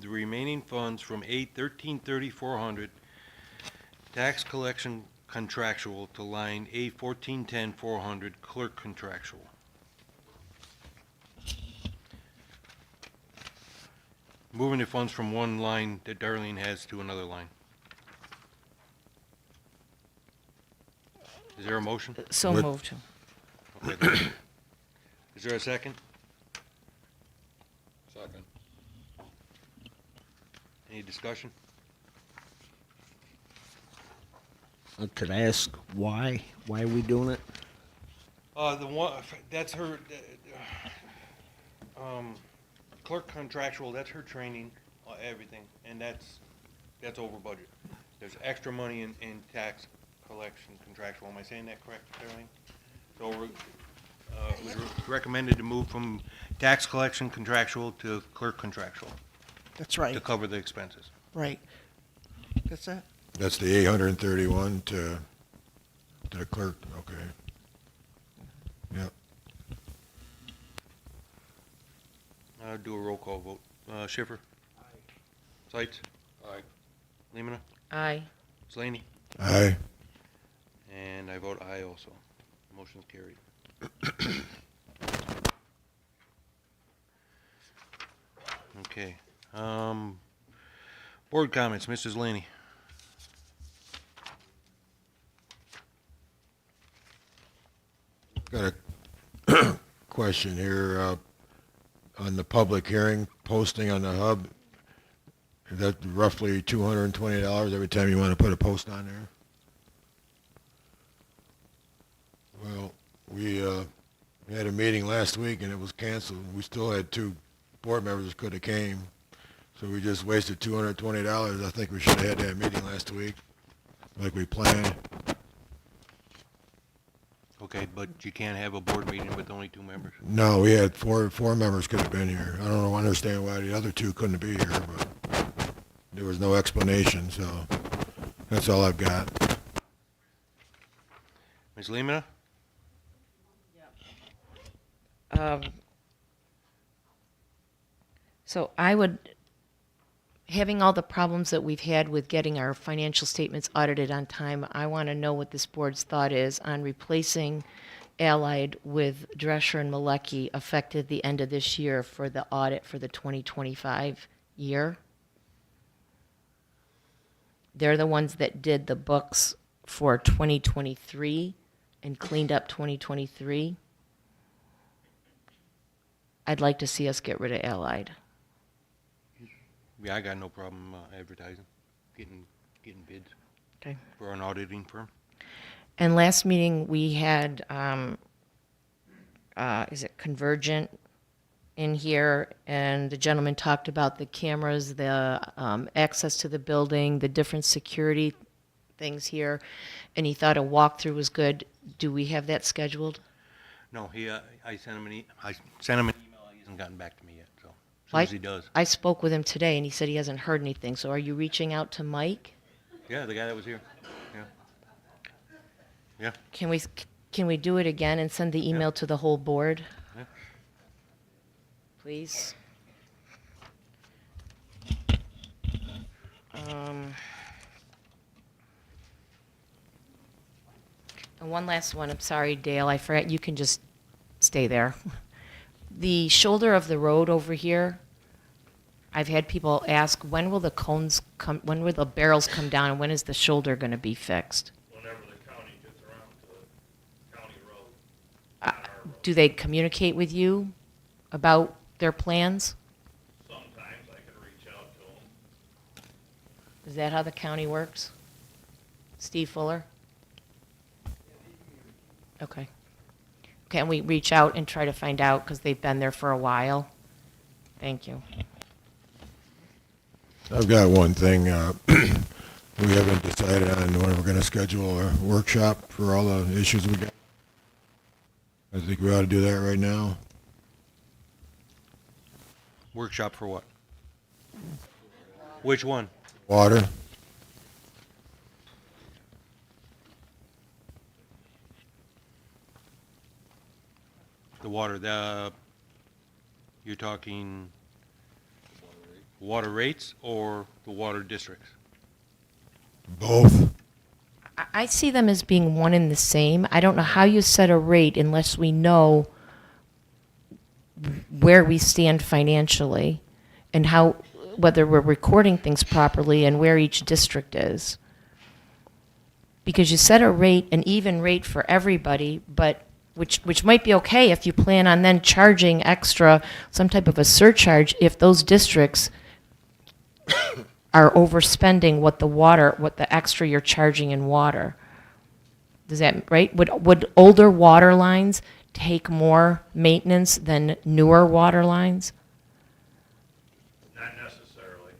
the remaining funds from A 1330-400 tax collection contractual to line A 1410-400 clerk contractual. Moving the funds from one line that Darlene has to another line. Is there a motion? So What- moved. Okay. Is there a second? Second. Any discussion? Could I ask why? Why are we doing it? The one, that's her, clerk contractual, that's her training, everything, and that's over budget. There's extra money in tax collection contractual, am I saying that correct, Darlene? So it was recommended to move from tax collection contractual to clerk contractual That's right. to cover the expenses. Right. That's it. That's the 831 to the clerk. Okay. Yep. Do a roll call vote. Schiffer? Aye. Seitz? Aye. Lemina? Aye. Slaney? Aye. And I vote aye also. Motion's carried. Okay. Board comments, Mrs. Laney. Got a question here on the public hearing posting on the hub. Is that roughly $220 every time you want to put a post on there? Well, we had a meeting last week and it was canceled. We still had two board members that could have came. So we just wasted $220. I think we should have had that meeting last week like we planned. Okay, but you can't have a board meeting with only two members? No, we had four members could have been here. I don't understand why the other two couldn't be here, but there was no explanation, so that's all I've got. Ms. Lemina? So I would, having all the problems that we've had with getting our financial statements audited on time, I want to know what this board's thought is on replacing Allied with Drescher and Malecki effective the end of this year for the audit for the 2025 year. They're the ones that did the books for 2023 and cleaned up 2023, I'd like to see us get rid of Allied. Yeah, I got no problem advertising, getting bids Okay. for an auditing firm. And last meeting, we had, is it Convergent in here? And the gentleman talked about the cameras, the access to the building, the different security things here, and he thought a walkthrough was good. Do we have that scheduled? No, I sent him I sent him an email. He hasn't gotten back to me yet. So as soon I, as he does. I spoke with him today, and he said he hasn't heard anything. So are you reaching out to Mike? Yeah, the guy that was here. Yeah. Yeah. Can we do it again and send the email to the whole board? Yeah. Please. And one last one. I'm sorry, Dale. I forgot. You can just stay there. The shoulder of the road over here, I've had people ask, when will the cones come, when will the barrels come down, and when is the shoulder going to be fixed? Whenever the county gets around to county road. Do they communicate with you about their plans? Sometimes I can reach out to them. Is that how the county works? Steve Fuller? Okay. Can we reach out and try to find out, because they've been there for a while? Thank you. I've got one thing. We haven't decided on when we're going to schedule a workshop for all the issues we got. I think we ought to do that right now. Workshop for what? Which one? Water. The water. You're talking water rates or the water districts? Both. I see them as being one and the same. I don't know how you set a rate unless we know where we stand financially and how, whether we're recording things properly and where each district is. Because you set a rate, an even rate for everybody, but which might be okay if you plan on then charging extra, some type of a surcharge, if those districts are overspending what the extra you're charging in water. Does that, right? Would older water lines take more maintenance than newer water lines? Not necessarily.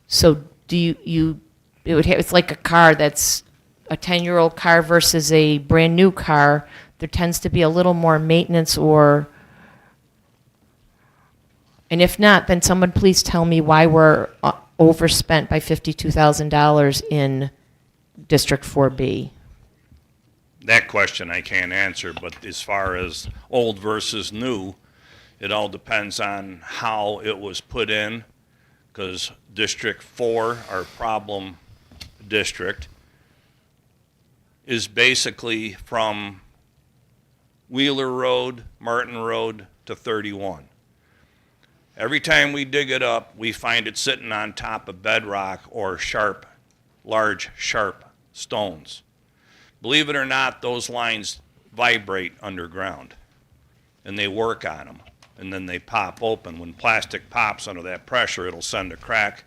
So do it's like a car that's a 10-year-old car versus a brand new car. There tends to be a little more maintenance, and if not, then someone please tell me why we're overspent by $52,000 in District 4B. That question I can't answer, but as far as old versus new, it all depends on how it was put in, because District 4, our problem district, is basically from Wheeler Road, Martin Road to 31. Every time we dig it up, we find it sitting on top of bedrock or large, sharp stones. Believe it or not, those lines vibrate underground, and they work on them, and then they pop open. When plastic pops under that pressure, it'll send a crack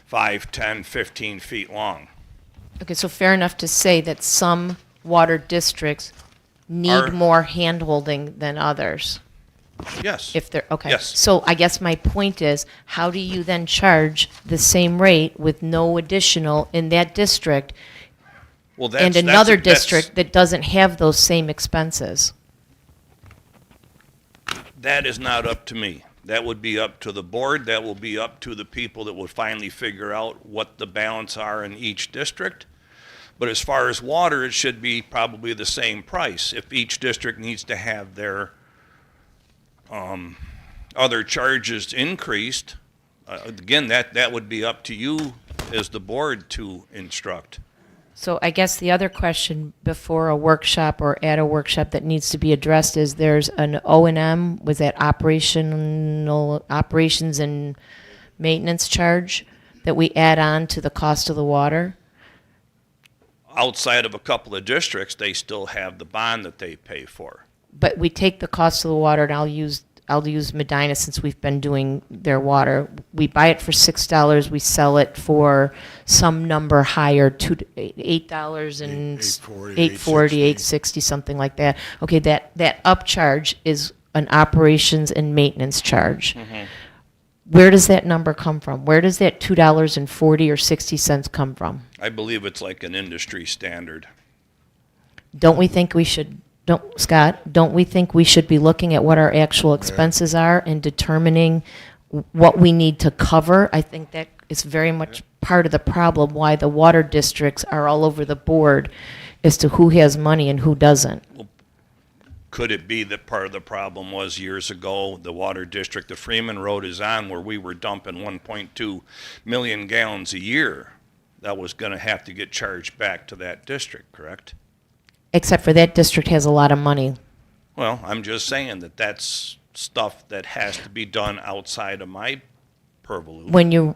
5, 10, 15 feet long. Okay, so fair enough to say that some water districts need more hand-holding than others. Yes. If they're, okay. Yes. So I guess my point is, how do you then charge the same rate with no additional in that district and another district that doesn't have those same expenses? That is not up to me. That would be up to the board. That will be up to the people that will finally figure out what the balance are in each district. But as far as water, it should be probably the same price. If each district needs to have their other charges increased, again, that would be up to you as the board to instruct. So I guess the other question before a workshop or at a workshop that needs to be addressed is there's an O&M, was that operations and maintenance charge that we add on to the cost of the water? outside of a couple of districts, they still have the bond that they pay for. But we take the cost of the water, and I'll use Medina since we've been doing their water. We buy it for $6. We sell it for some number higher, $8 and $8.40, $8.40, $8.60, something like that. Okay, that upcharge is an operations and maintenance charge. Where does that number come from? Where does that $2.40 or 60 cents come from? I believe it's like an industry standard. Don't we think we should, Scott, don't we think we should be looking at what our actual expenses are and determining what we need to cover? I think that is very much part of the problem why the water districts are all over the board as to who has money and who doesn't. Could it be that part of the problem was years ago, the water district, the Freeman Road is on where we were dumping 1.2 million gallons a year? That was going to have to get charged back to that district, correct? Except for that district has a lot of money. Well, I'm just saying that that's stuff that has to be done outside of my purview.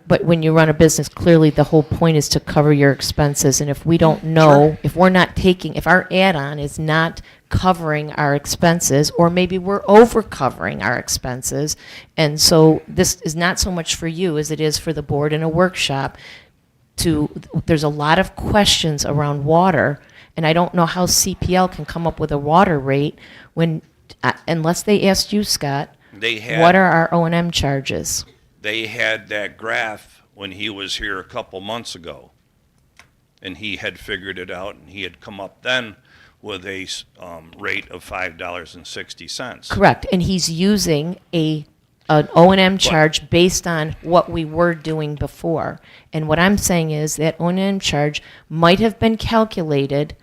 But when you run a business, clearly the whole point is to cover your expenses. And if we don't know, if we're not taking, if our add-on is not covering our expenses, or maybe we're over covering our expenses, and so this is not so much for you as it is for the board in a workshop. There's a lot of questions around water, and I don't know how CPL can come up with a water rate when, unless they asked you, Scott, what are our O&M charges? They had that graph when he was here a couple months ago, and he had figured it out, and he had come up then with a rate of $5.60. Correct, and he's using an O&M charge based on what we were doing before. And what I'm saying is that O&M charge might have been calculated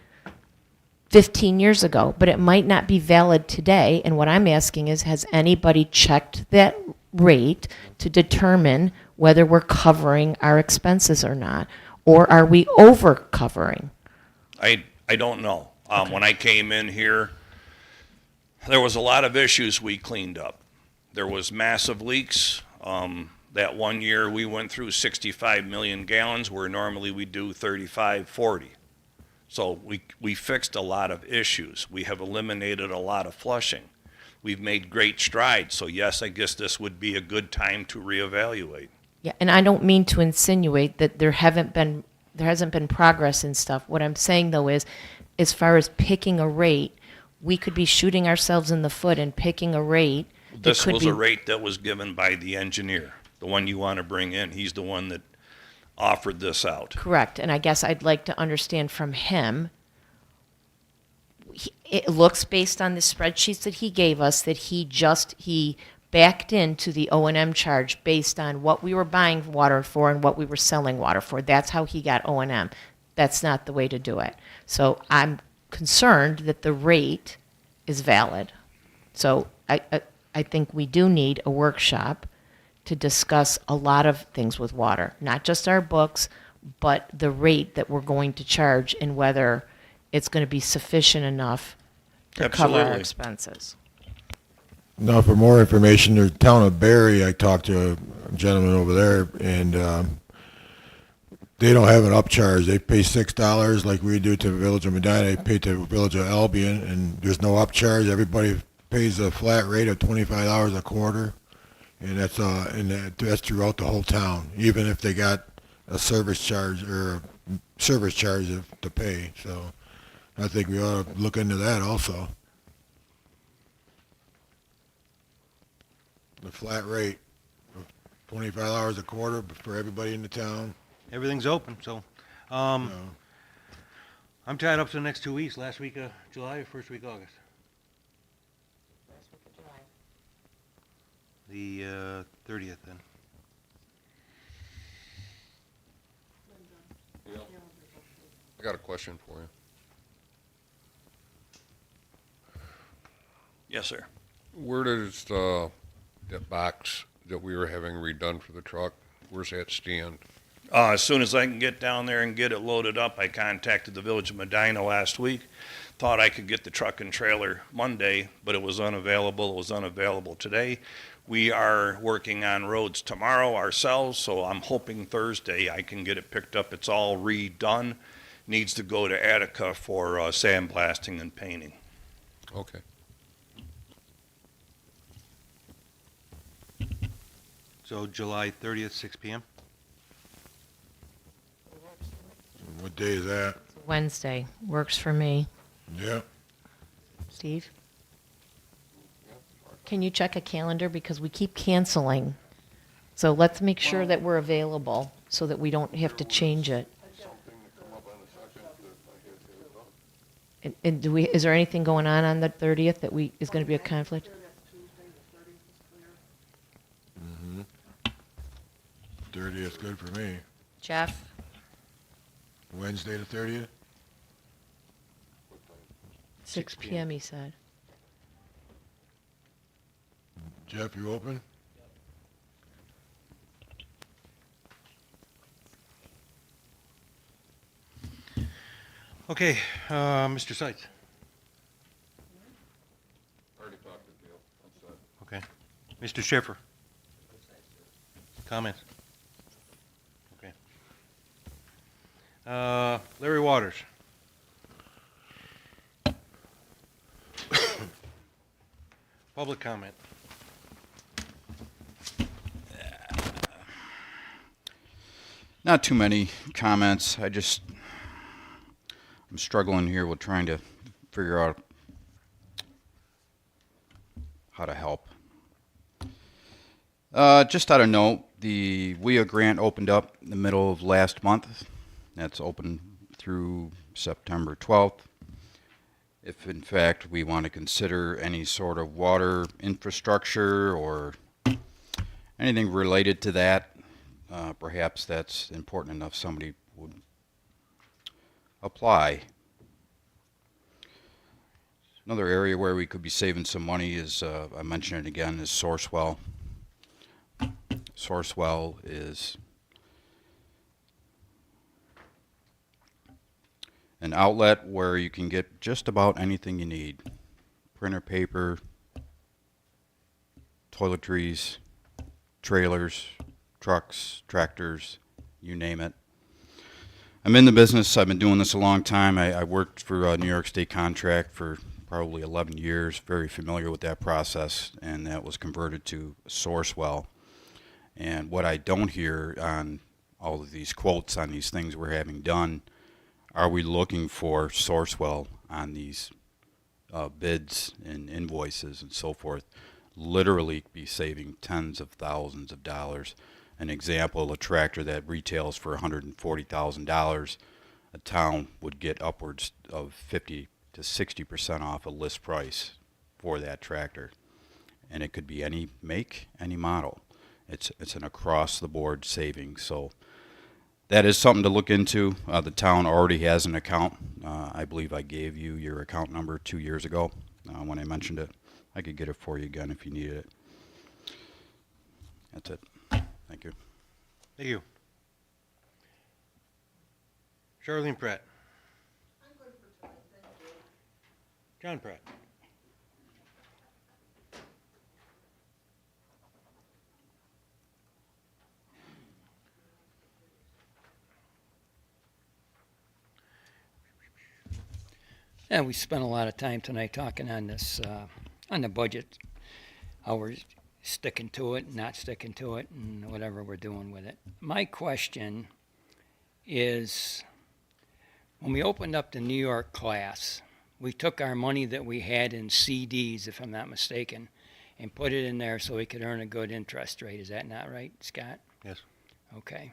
15 years ago, but it might not be valid today. And what I'm asking is, has anybody checked that rate to determine whether we're covering our expenses or not? Or are we over covering? I don't know. When I came in here, there was a lot of issues we cleaned up. There was massive leaks. That one year we went through 65 million gallons where normally we do 35, 40. So we fixed a lot of issues. We have eliminated a lot of flushing. We've made great strides. So yes, I guess this would be a good time to reevaluate. Yeah, and I don't mean to insinuate that there hasn't been progress and stuff. What I'm saying though is, as far as picking a rate, we could be shooting ourselves in the foot and picking a rate. This was a rate that was given by the engineer, the one you want to bring in. He's the one that offered this out. Correct, and I guess I'd like to understand from him, it looks based on the spreadsheets that he gave us that he backed into the O&M charge based on what we were buying water for and what we were selling water for. That's how he got O&M. That's not the way to do it. So I'm concerned that the rate is valid. So I think we do need a workshop to discuss a lot of things with water, not just our books, but the rate that we're going to charge and whether it's going to be sufficient enough to cover our expenses. Now, for more information, the town of Barry, I talked to a gentleman over there, and they don't have an upcharge. They pay $6 like we do to the Village of Medina. They pay to the Village of Albion, and there's no upcharge. Everybody pays a flat rate of $25 a quarter, and that's throughout the whole town, even if they got a service charge to pay. So I think we ought to look into that also. The flat rate of $25 a quarter for everybody in the town. Everything's open, so, I'm tied up for the next 2 weeks, last week of July or first week of August. The 30th then. I got a question for you. Yes, sir. Where does that box that we were having redone for the truck, where's that stand? As soon as I can get down there and get it loaded up, I contacted the Village of Medina last week. Thought I could get the truck and trailer Monday, but it was unavailable. It was unavailable today. We are working on roads tomorrow ourselves, so I'm hoping Thursday I can get it picked up. It's all redone. needs to go to Attica for sandblasting and painting. Okay. So July 30th, 6 PM? What day is that? Wednesday works for me. Yeah. Steve? Can you check a calendar because we keep canceling? So let's make sure that we're available so that we don't have to change it. And is there anything going on the 30th that is going to be a conflict? Mm-hmm. 30th, good for me. Jeff? Wednesday the 30th? 6 p.m. he said. Jeff, you open? Okay, Mr. Seitz. Already talked to Dale. I'm set. Okay. Mr. Schiffer. Comments? Okay. Larry Waters. Public comment. Not too many comments. I'm struggling here with trying to figure out how to help. Just out of note, the WIA grant opened up in the middle of last month. That's open through September 12th. If in fact we want to consider any sort of water infrastructure or anything related to that, perhaps that's important enough somebody would apply. Another area where we could be saving some money is, I mentioned it again, is Sourcewell. Sourcewell is an outlet where you can get just about anything you need. Printer paper, toiletries, trailers, trucks, tractors, you name it. I'm in the business. I've been doing this a long time. I worked for a New York State contract for probably 11 years, very familiar with that process, and that was converted to Sourcewell. And what I don't hear on all of these quotes on these things we're having done, are we looking for Sourcewell on these bids and invoices and so forth? Literally be saving tens of thousands of dollars. An example, a tractor that retails for $140,000, a town would get upwards of 50 to 60% off a list price for that tractor. And it could be any make, any model. It's an across-the-board savings. So that is something to look into. The town already has an account. I believe I gave you your account number 2 years ago when I mentioned it. I could get it for you again if you needed it. That's it. Thank you. Thank you. Charlene Pratt. I'm good for tonight, thank you. John Pratt. Yeah, we spent a lot of time tonight talking on this, on the budget, how we're sticking to it, not sticking to it, and whatever we're doing with it. My question is, when we opened up the New York class, we took our money that we had in CDs, if I'm not mistaken, and put it in there so we could earn a good interest rate. Is that not right, Scott? Yes. Okay.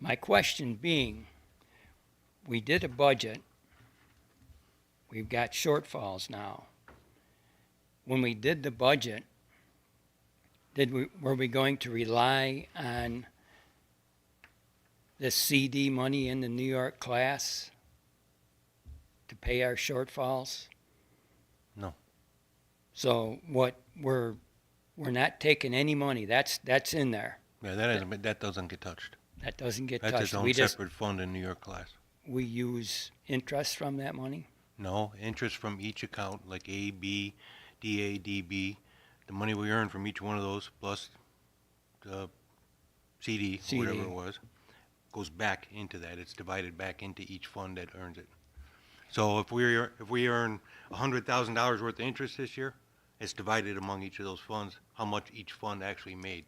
My question being, we did a budget. We've got shortfalls now. When we did the budget, were we going to rely on the CD money in the New York class to pay our shortfalls? No. So what we're not taking any money. That's in there. Yeah, that doesn't get touched. That doesn't get That's touched. its own separate fund in New York class. We use interest from that money. No, interest from each account, like A, B, DA, DB, the money we earn from each one of those plus the CD, or whatever it was, goes back into that. It's divided back into each fund that earns it. So if we earn $100,000 worth of interest this year, it's divided among each of those funds, how much each fund actually made.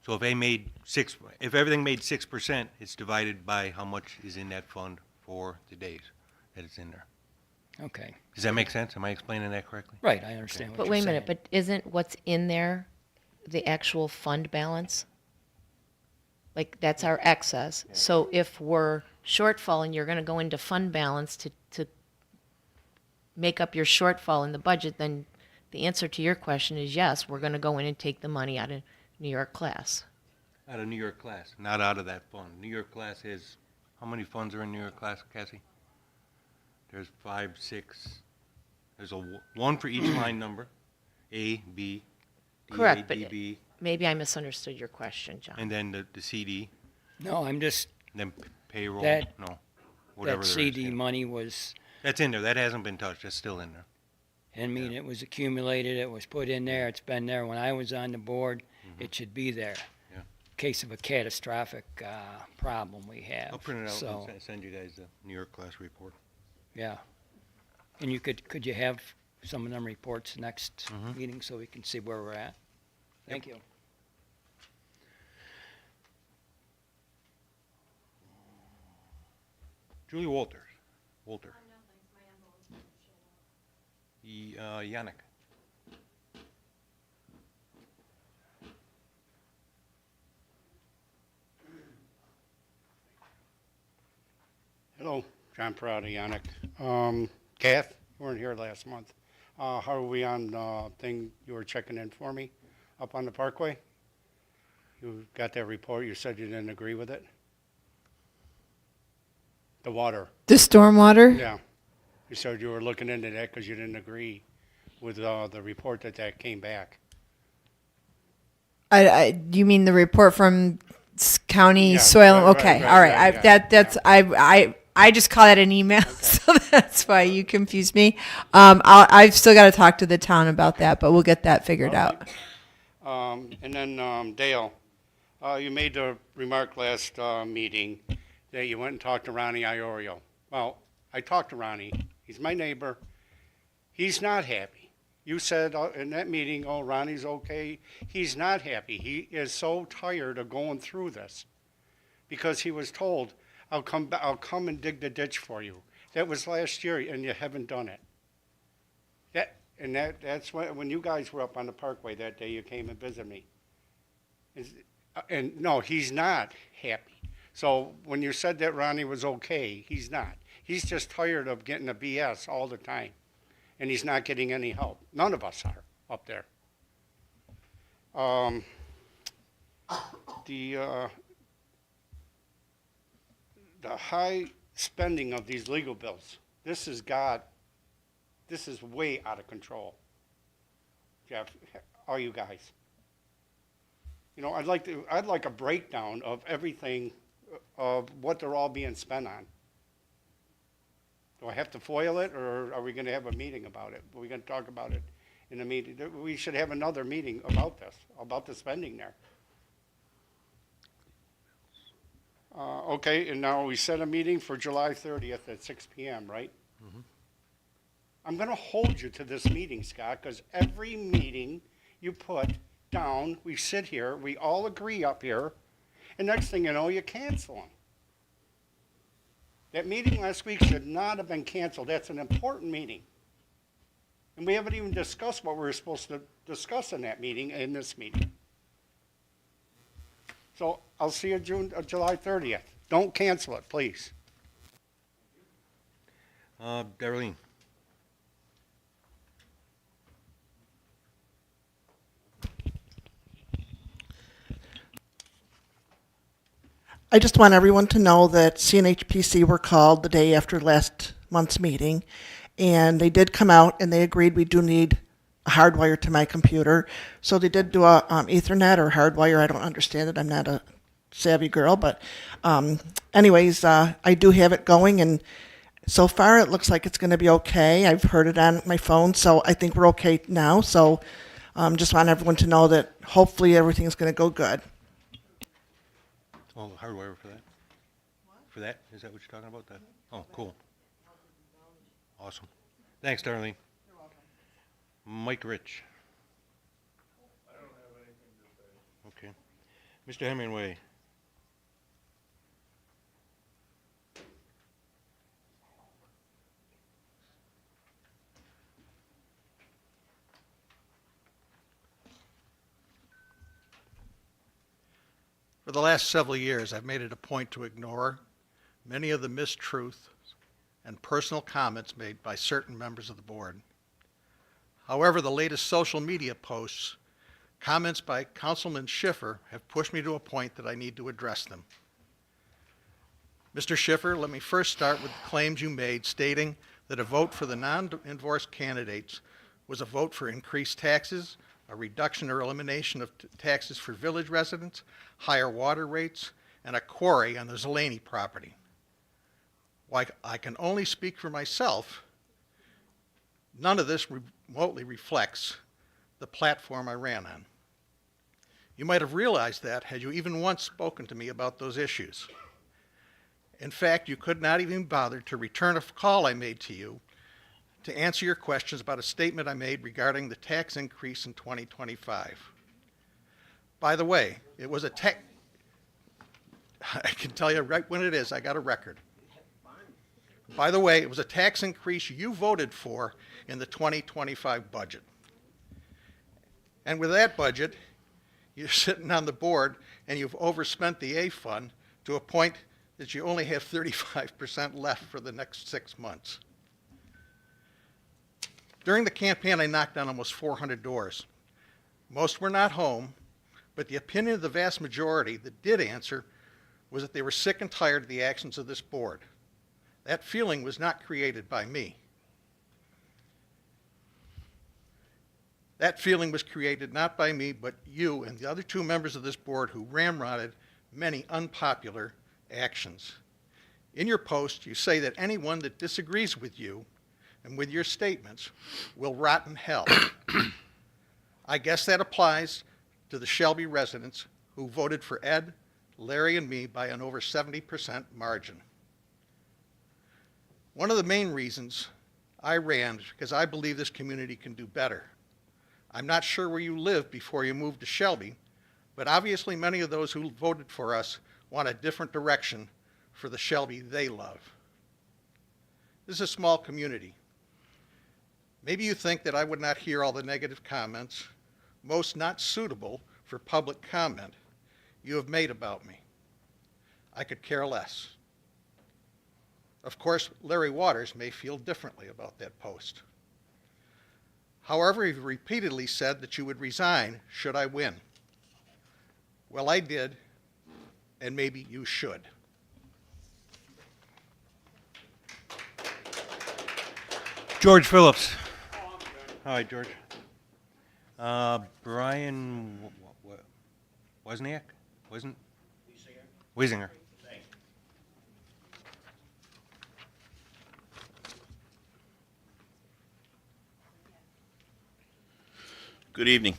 So if everything made 6%, it's divided by how much is in that fund for the days that it's in there. Okay. Does that make sense? Am I explaining that correctly? Right, I understand what But you're wait a saying. minute, but isn't what's in there the actual fund balance? Like, that's our excess. So if we're shortfall and you're going to go into fund balance to make up your shortfall in the budget, then the answer to your question is yes, we're going to go in and take the money out of New York class. Out of New York class, not out of that fund. New York class is, how many funds are in New York class, Cassie? There's 5, 6. There's one for each line number, A, B, D, Correct, A, but D, B, maybe I misunderstood your question, John. and then the CD, No, I'm just, and then payroll, That- no, whatever that there is, CD yeah. money was, That's in there, that hasn't been touched, that's still in there. I mean, it was accumulated, it was put in there, it's been there. When I was on the board, it should be there. Yeah. Case of a catastrophic problem we have. I'll print it out So, and send you guys the New York class report. yeah. And you could you have some of them reports next Mhm. meeting so we can see where we're at? Thank you. Julie Walter. Yannick. Hello, John Parada, Yannick. Kath, you weren't here last month. How are we on the thing you were checking in for me up on the Parkway? You got that report, you said you didn't agree with it? The water, The stormwater? yeah. You said you were looking into that because you didn't agree with the report that came back. You mean the report from county Yeah, soil? right, Okay, right, all right. right, yeah, I just call that an email, so that's why you confused me. I've still got to talk to the town about that, but we'll get that figured out. And then Dale, you made the remark last meeting that you went and talked to Ronnie Iorio. Well, I talked to Ronnie. He's my neighbor. He's not happy. You said in that meeting, oh, Ronnie's okay. He's not happy. He is so tired of going through this because he was told, I'll come and dig the ditch for you. That was last year, and you haven't done it. That's when you guys were up on the Parkway that day. You came and visited me. And no, he's not happy. So when you said that Ronnie was okay, he's not. He's just tired of getting the BS all the time, and he's not getting any help. None of us are up there. The high spending of these legal bills, this is way out of control. Jeff, all you guys. You know, I'd like a breakdown of everything, of what they're all being spent on. Do I have to foil it, or are we going to have a meeting about it? Are we going to talk about it in a meeting? We should have another meeting about this, about the spending there. Okay, and now we set a meeting for July 30th at 6 p.m., right? Mhm. I'm going to hold you to this meeting, Scott, because every meeting you put down, we sit here, we all agree up here, and next thing you know, you cancel them. That meeting last week should not have been canceled. That's an important meeting. And we haven't even discussed what we were supposed to discuss in that meeting, in this meeting. So I'll see you July 30th. Don't cancel it, please. Darlene. I just want everyone to know that CNHPC were called the day after last month's meeting, and they did come out and they agreed we do need a hardwire to my computer. So they did do a Ethernet or hardwire. I don't understand it. I'm not a savvy girl, but anyways, I do have it going, and so far it looks like it's going to be okay. I've heard it on my phone, so I think we're okay now. So just want everyone to know that hopefully everything's going to go good. Oh, the hardwire for that? For that? Is that what you're talking about? That? Oh, cool. Awesome. Thanks, Darlene. You're welcome. Mike Rich. I don't have anything to say. Okay. Mr. Hemingway. For the last several years, I've made it a point to ignore many of the mistruths and personal comments made by certain members of the board. However, the latest social media posts, comments by Councilman Schiffer have pushed me to a point that I need to address them. Mr. Schiffer, let me first start with the claims you made stating that a vote for the non-endorsed candidates was a vote for increased taxes, a reduction or elimination of taxes for village residents, higher water rates, and a quarry on the Zelani property. While I can only speak for myself, none of this remotely reflects the platform I ran on. You might have realized that had you even once spoken to me about those issues. In fact, you could not even bother to return a call I made to you to answer your questions about a statement I made regarding the tax increase in 2025. By the way, it was a tax, I can tell you right when it is, I got a record. By the way, it was a tax increase you voted for in the 2025 budget. And with that budget, you're sitting on the board and you've overspent the A fund to a point that you only have 35% left for the next 6 months. During the campaign, I knocked on almost 400 doors. Most were not home, but the opinion of the vast majority that did answer was that they were sick and tired of the actions of this board. That feeling was not created by me. That feeling was created not by me, but you and the other 2 members of this board who ramrodded many unpopular actions. In your post, you say that anyone that disagrees with you and with your statements will rot in hell. I guess that applies to the Shelby residents who voted for Ed, Larry, and me by an over 70% margin. One of the main reasons I ran is because I believe this community can do better. I'm not sure where you lived before you moved to Shelby, but obviously many of those who voted for us want a different direction for the Shelby they love. This is a small community. Maybe you think that I would not hear all the negative comments, most not suitable for public comment, you have made about me. I could care less. Of course, Larry Waters may feel differently about that post. However, you've repeatedly said that you would resign should I win. Well, I did, and maybe you should. George Phillips. Hi, George. Brian Wozniak? Wiesinger. Good evening.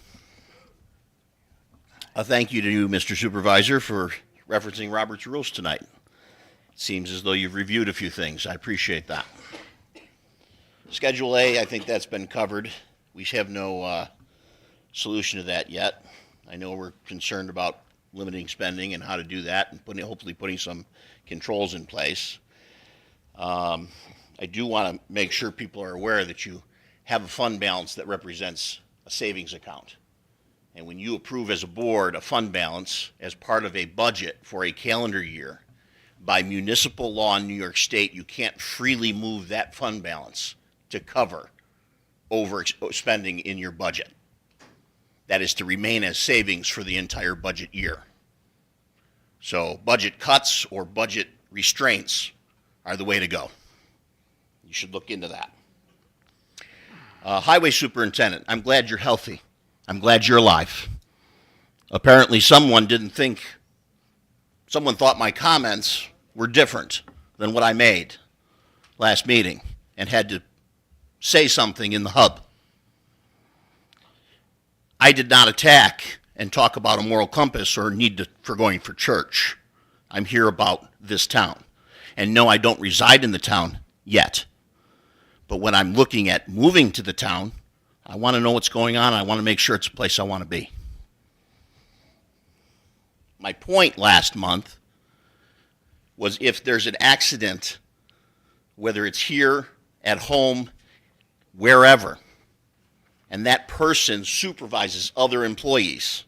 A thank you to you, Mr. Supervisor, for referencing Robert's rules tonight. It seems as though you've reviewed a few things. I appreciate that. Schedule A, I think that's been covered. We have no solution to that yet. I know we're concerned about limiting spending and how to do that and hopefully putting some controls in place. I do want to make sure people are aware that you have a fund balance that represents a savings account. And when you approve as a board a fund balance as part of a budget for a calendar year, by municipal law in New York State, you can't freely move that fund balance to cover overspending in your budget. That is to remain as savings for the entire budget year. So budget cuts or budget restraints are the way to go. You should look into that. Highway Superintendent, I'm glad you're healthy. I'm glad you're alive. Apparently someone thought my comments were different than what I made last meeting and had to say something in the hub. I did not attack and talk about a moral compass or need for going for church. I'm here about this town. And no, I don't reside in the town yet. But when I'm looking at moving to the town, I want to know what's going on. I want to make sure it's a place I want to be. My point last month was if there's an accident, whether it's here, at home, wherever, and that person supervises other employees,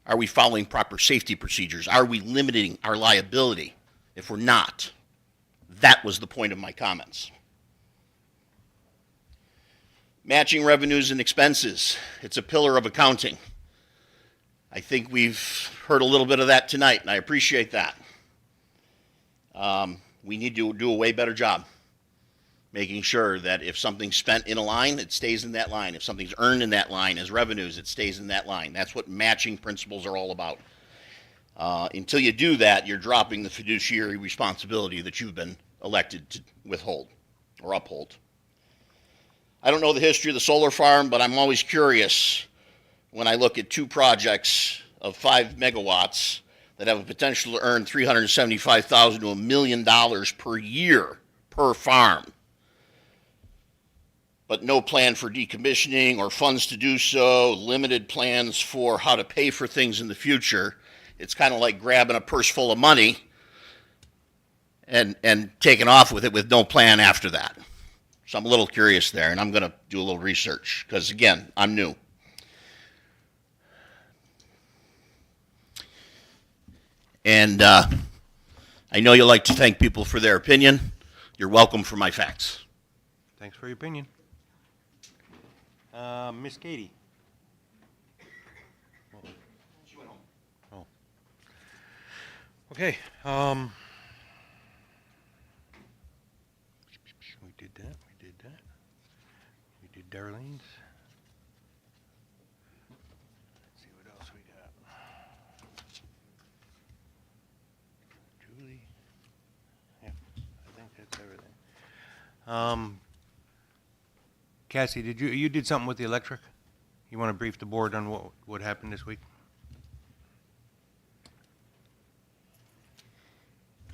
are we following proper safety procedures? Are we limiting our liability? If we're not, that was the point of my comments. Matching revenues and expenses. It's a pillar of accounting. I think we've heard a little bit of that tonight, and I appreciate that. We need to do a way better job making sure that if something's spent in a line, it stays in that line. If something's earned in that line as revenues, it stays in that line. That's what matching principles are all about. Until you do that, you're dropping the fiduciary responsibility that you've been elected to withhold or uphold. I don't know the history of the solar farm, but I'm always curious when I look at two projects of 5 megawatts that have a potential to earn $375,000 to $1 million per year per farm, but no plan for decommissioning or funds to do so, limited plans for how to pay for things in the future. It's kind of like grabbing a purse full of money and taking off with it with no plan after that. So I'm a little curious there, and I'm going to do a little research because, again, I'm new. And I know you like to thank people for their opinion. You're welcome for my facts. Thanks for your opinion. Miss Katie. Oh. Okay. We did that. We did that. We did Darlene's. Let's see what else we got. Julie. Yeah, I think that's everything. Cassie, you did something with the electric? You want to brief the board on what happened this week?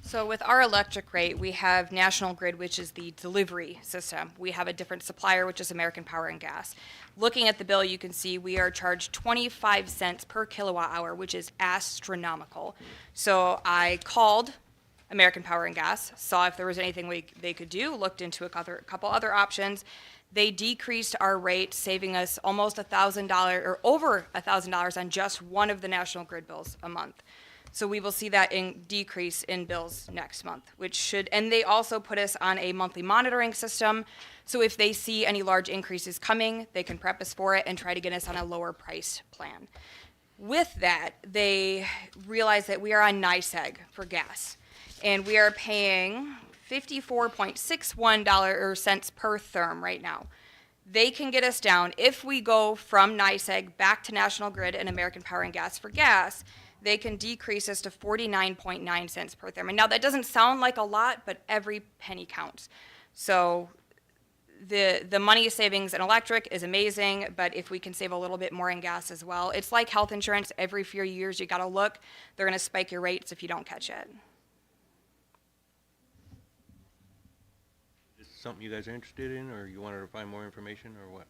So with our electric rate, we have National Grid, which is the delivery system. We have a different supplier, which is American Power and Gas. Looking at the bill, you can see we are charged 25 cents per kilowatt hour, which is astronomical. So I called American Power and Gas, saw if there was anything they could do, looked into a couple other options. They decreased our rate, saving us almost $1,000 or over $1,000 on just one of the National Grid bills a month. So we will see that decrease in bills next month, which should, and they also put us on a monthly monitoring system. So if they see any large increases coming, they can prep us for it and try to get us on a lower price plan. With that, they realize that we are on NYSEG for gas, and we are paying $54.61 cents per therm right now. They can get us down if we go from NYSEG back to National Grid and American Power and Gas for gas. They can decrease us to 49.9 cents per therm. And now that doesn't sound like a lot, but every penny counts. So the money savings in electric is amazing, but if we can save a little bit more in gas as well, it's like health insurance. Every few years you got to look. They're going to spike your rates if you don't catch it. Is this something you guys are interested in, or you wanted to find more information, or what?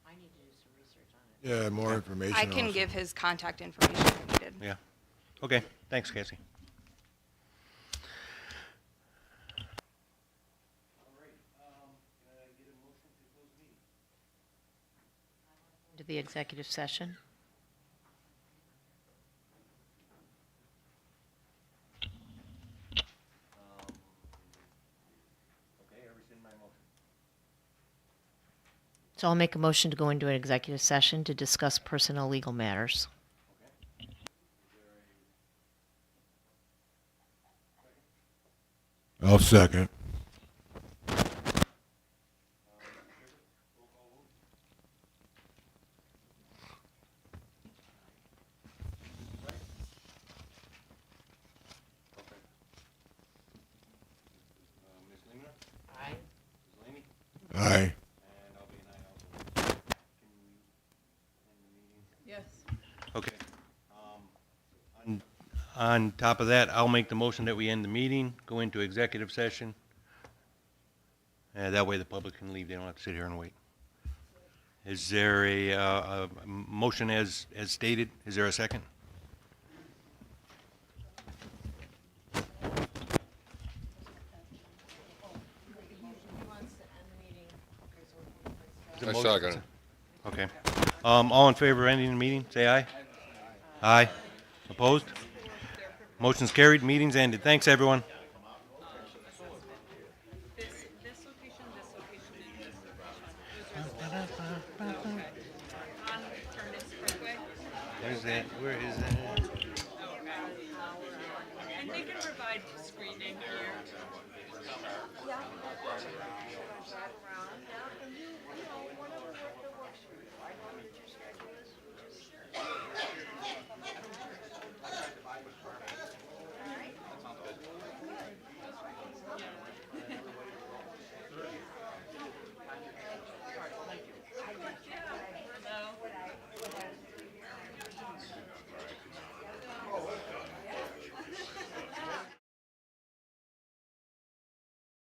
I need to do some research on it. Yeah, more information. I can also. give his contact information if needed. Yeah. Okay. Thanks, Cassie. To the executive session. So I'll make a motion to go into an executive session to discuss personnel legal matters. I'll second. Aye. Yes. Okay. On top of that, I'll make the motion that we end the meeting, go into executive session. That way the public can leave, they don't have to sit here and wait. Is there a motion as stated? Is there a second? Is it I motion? second it. Okay. All in favor of ending the meeting, say aye. Aye. Opposed? Motion's carried, meeting's ended. Thanks, everyone. Where's that? Where is that? And they can provide screening here. Yeah.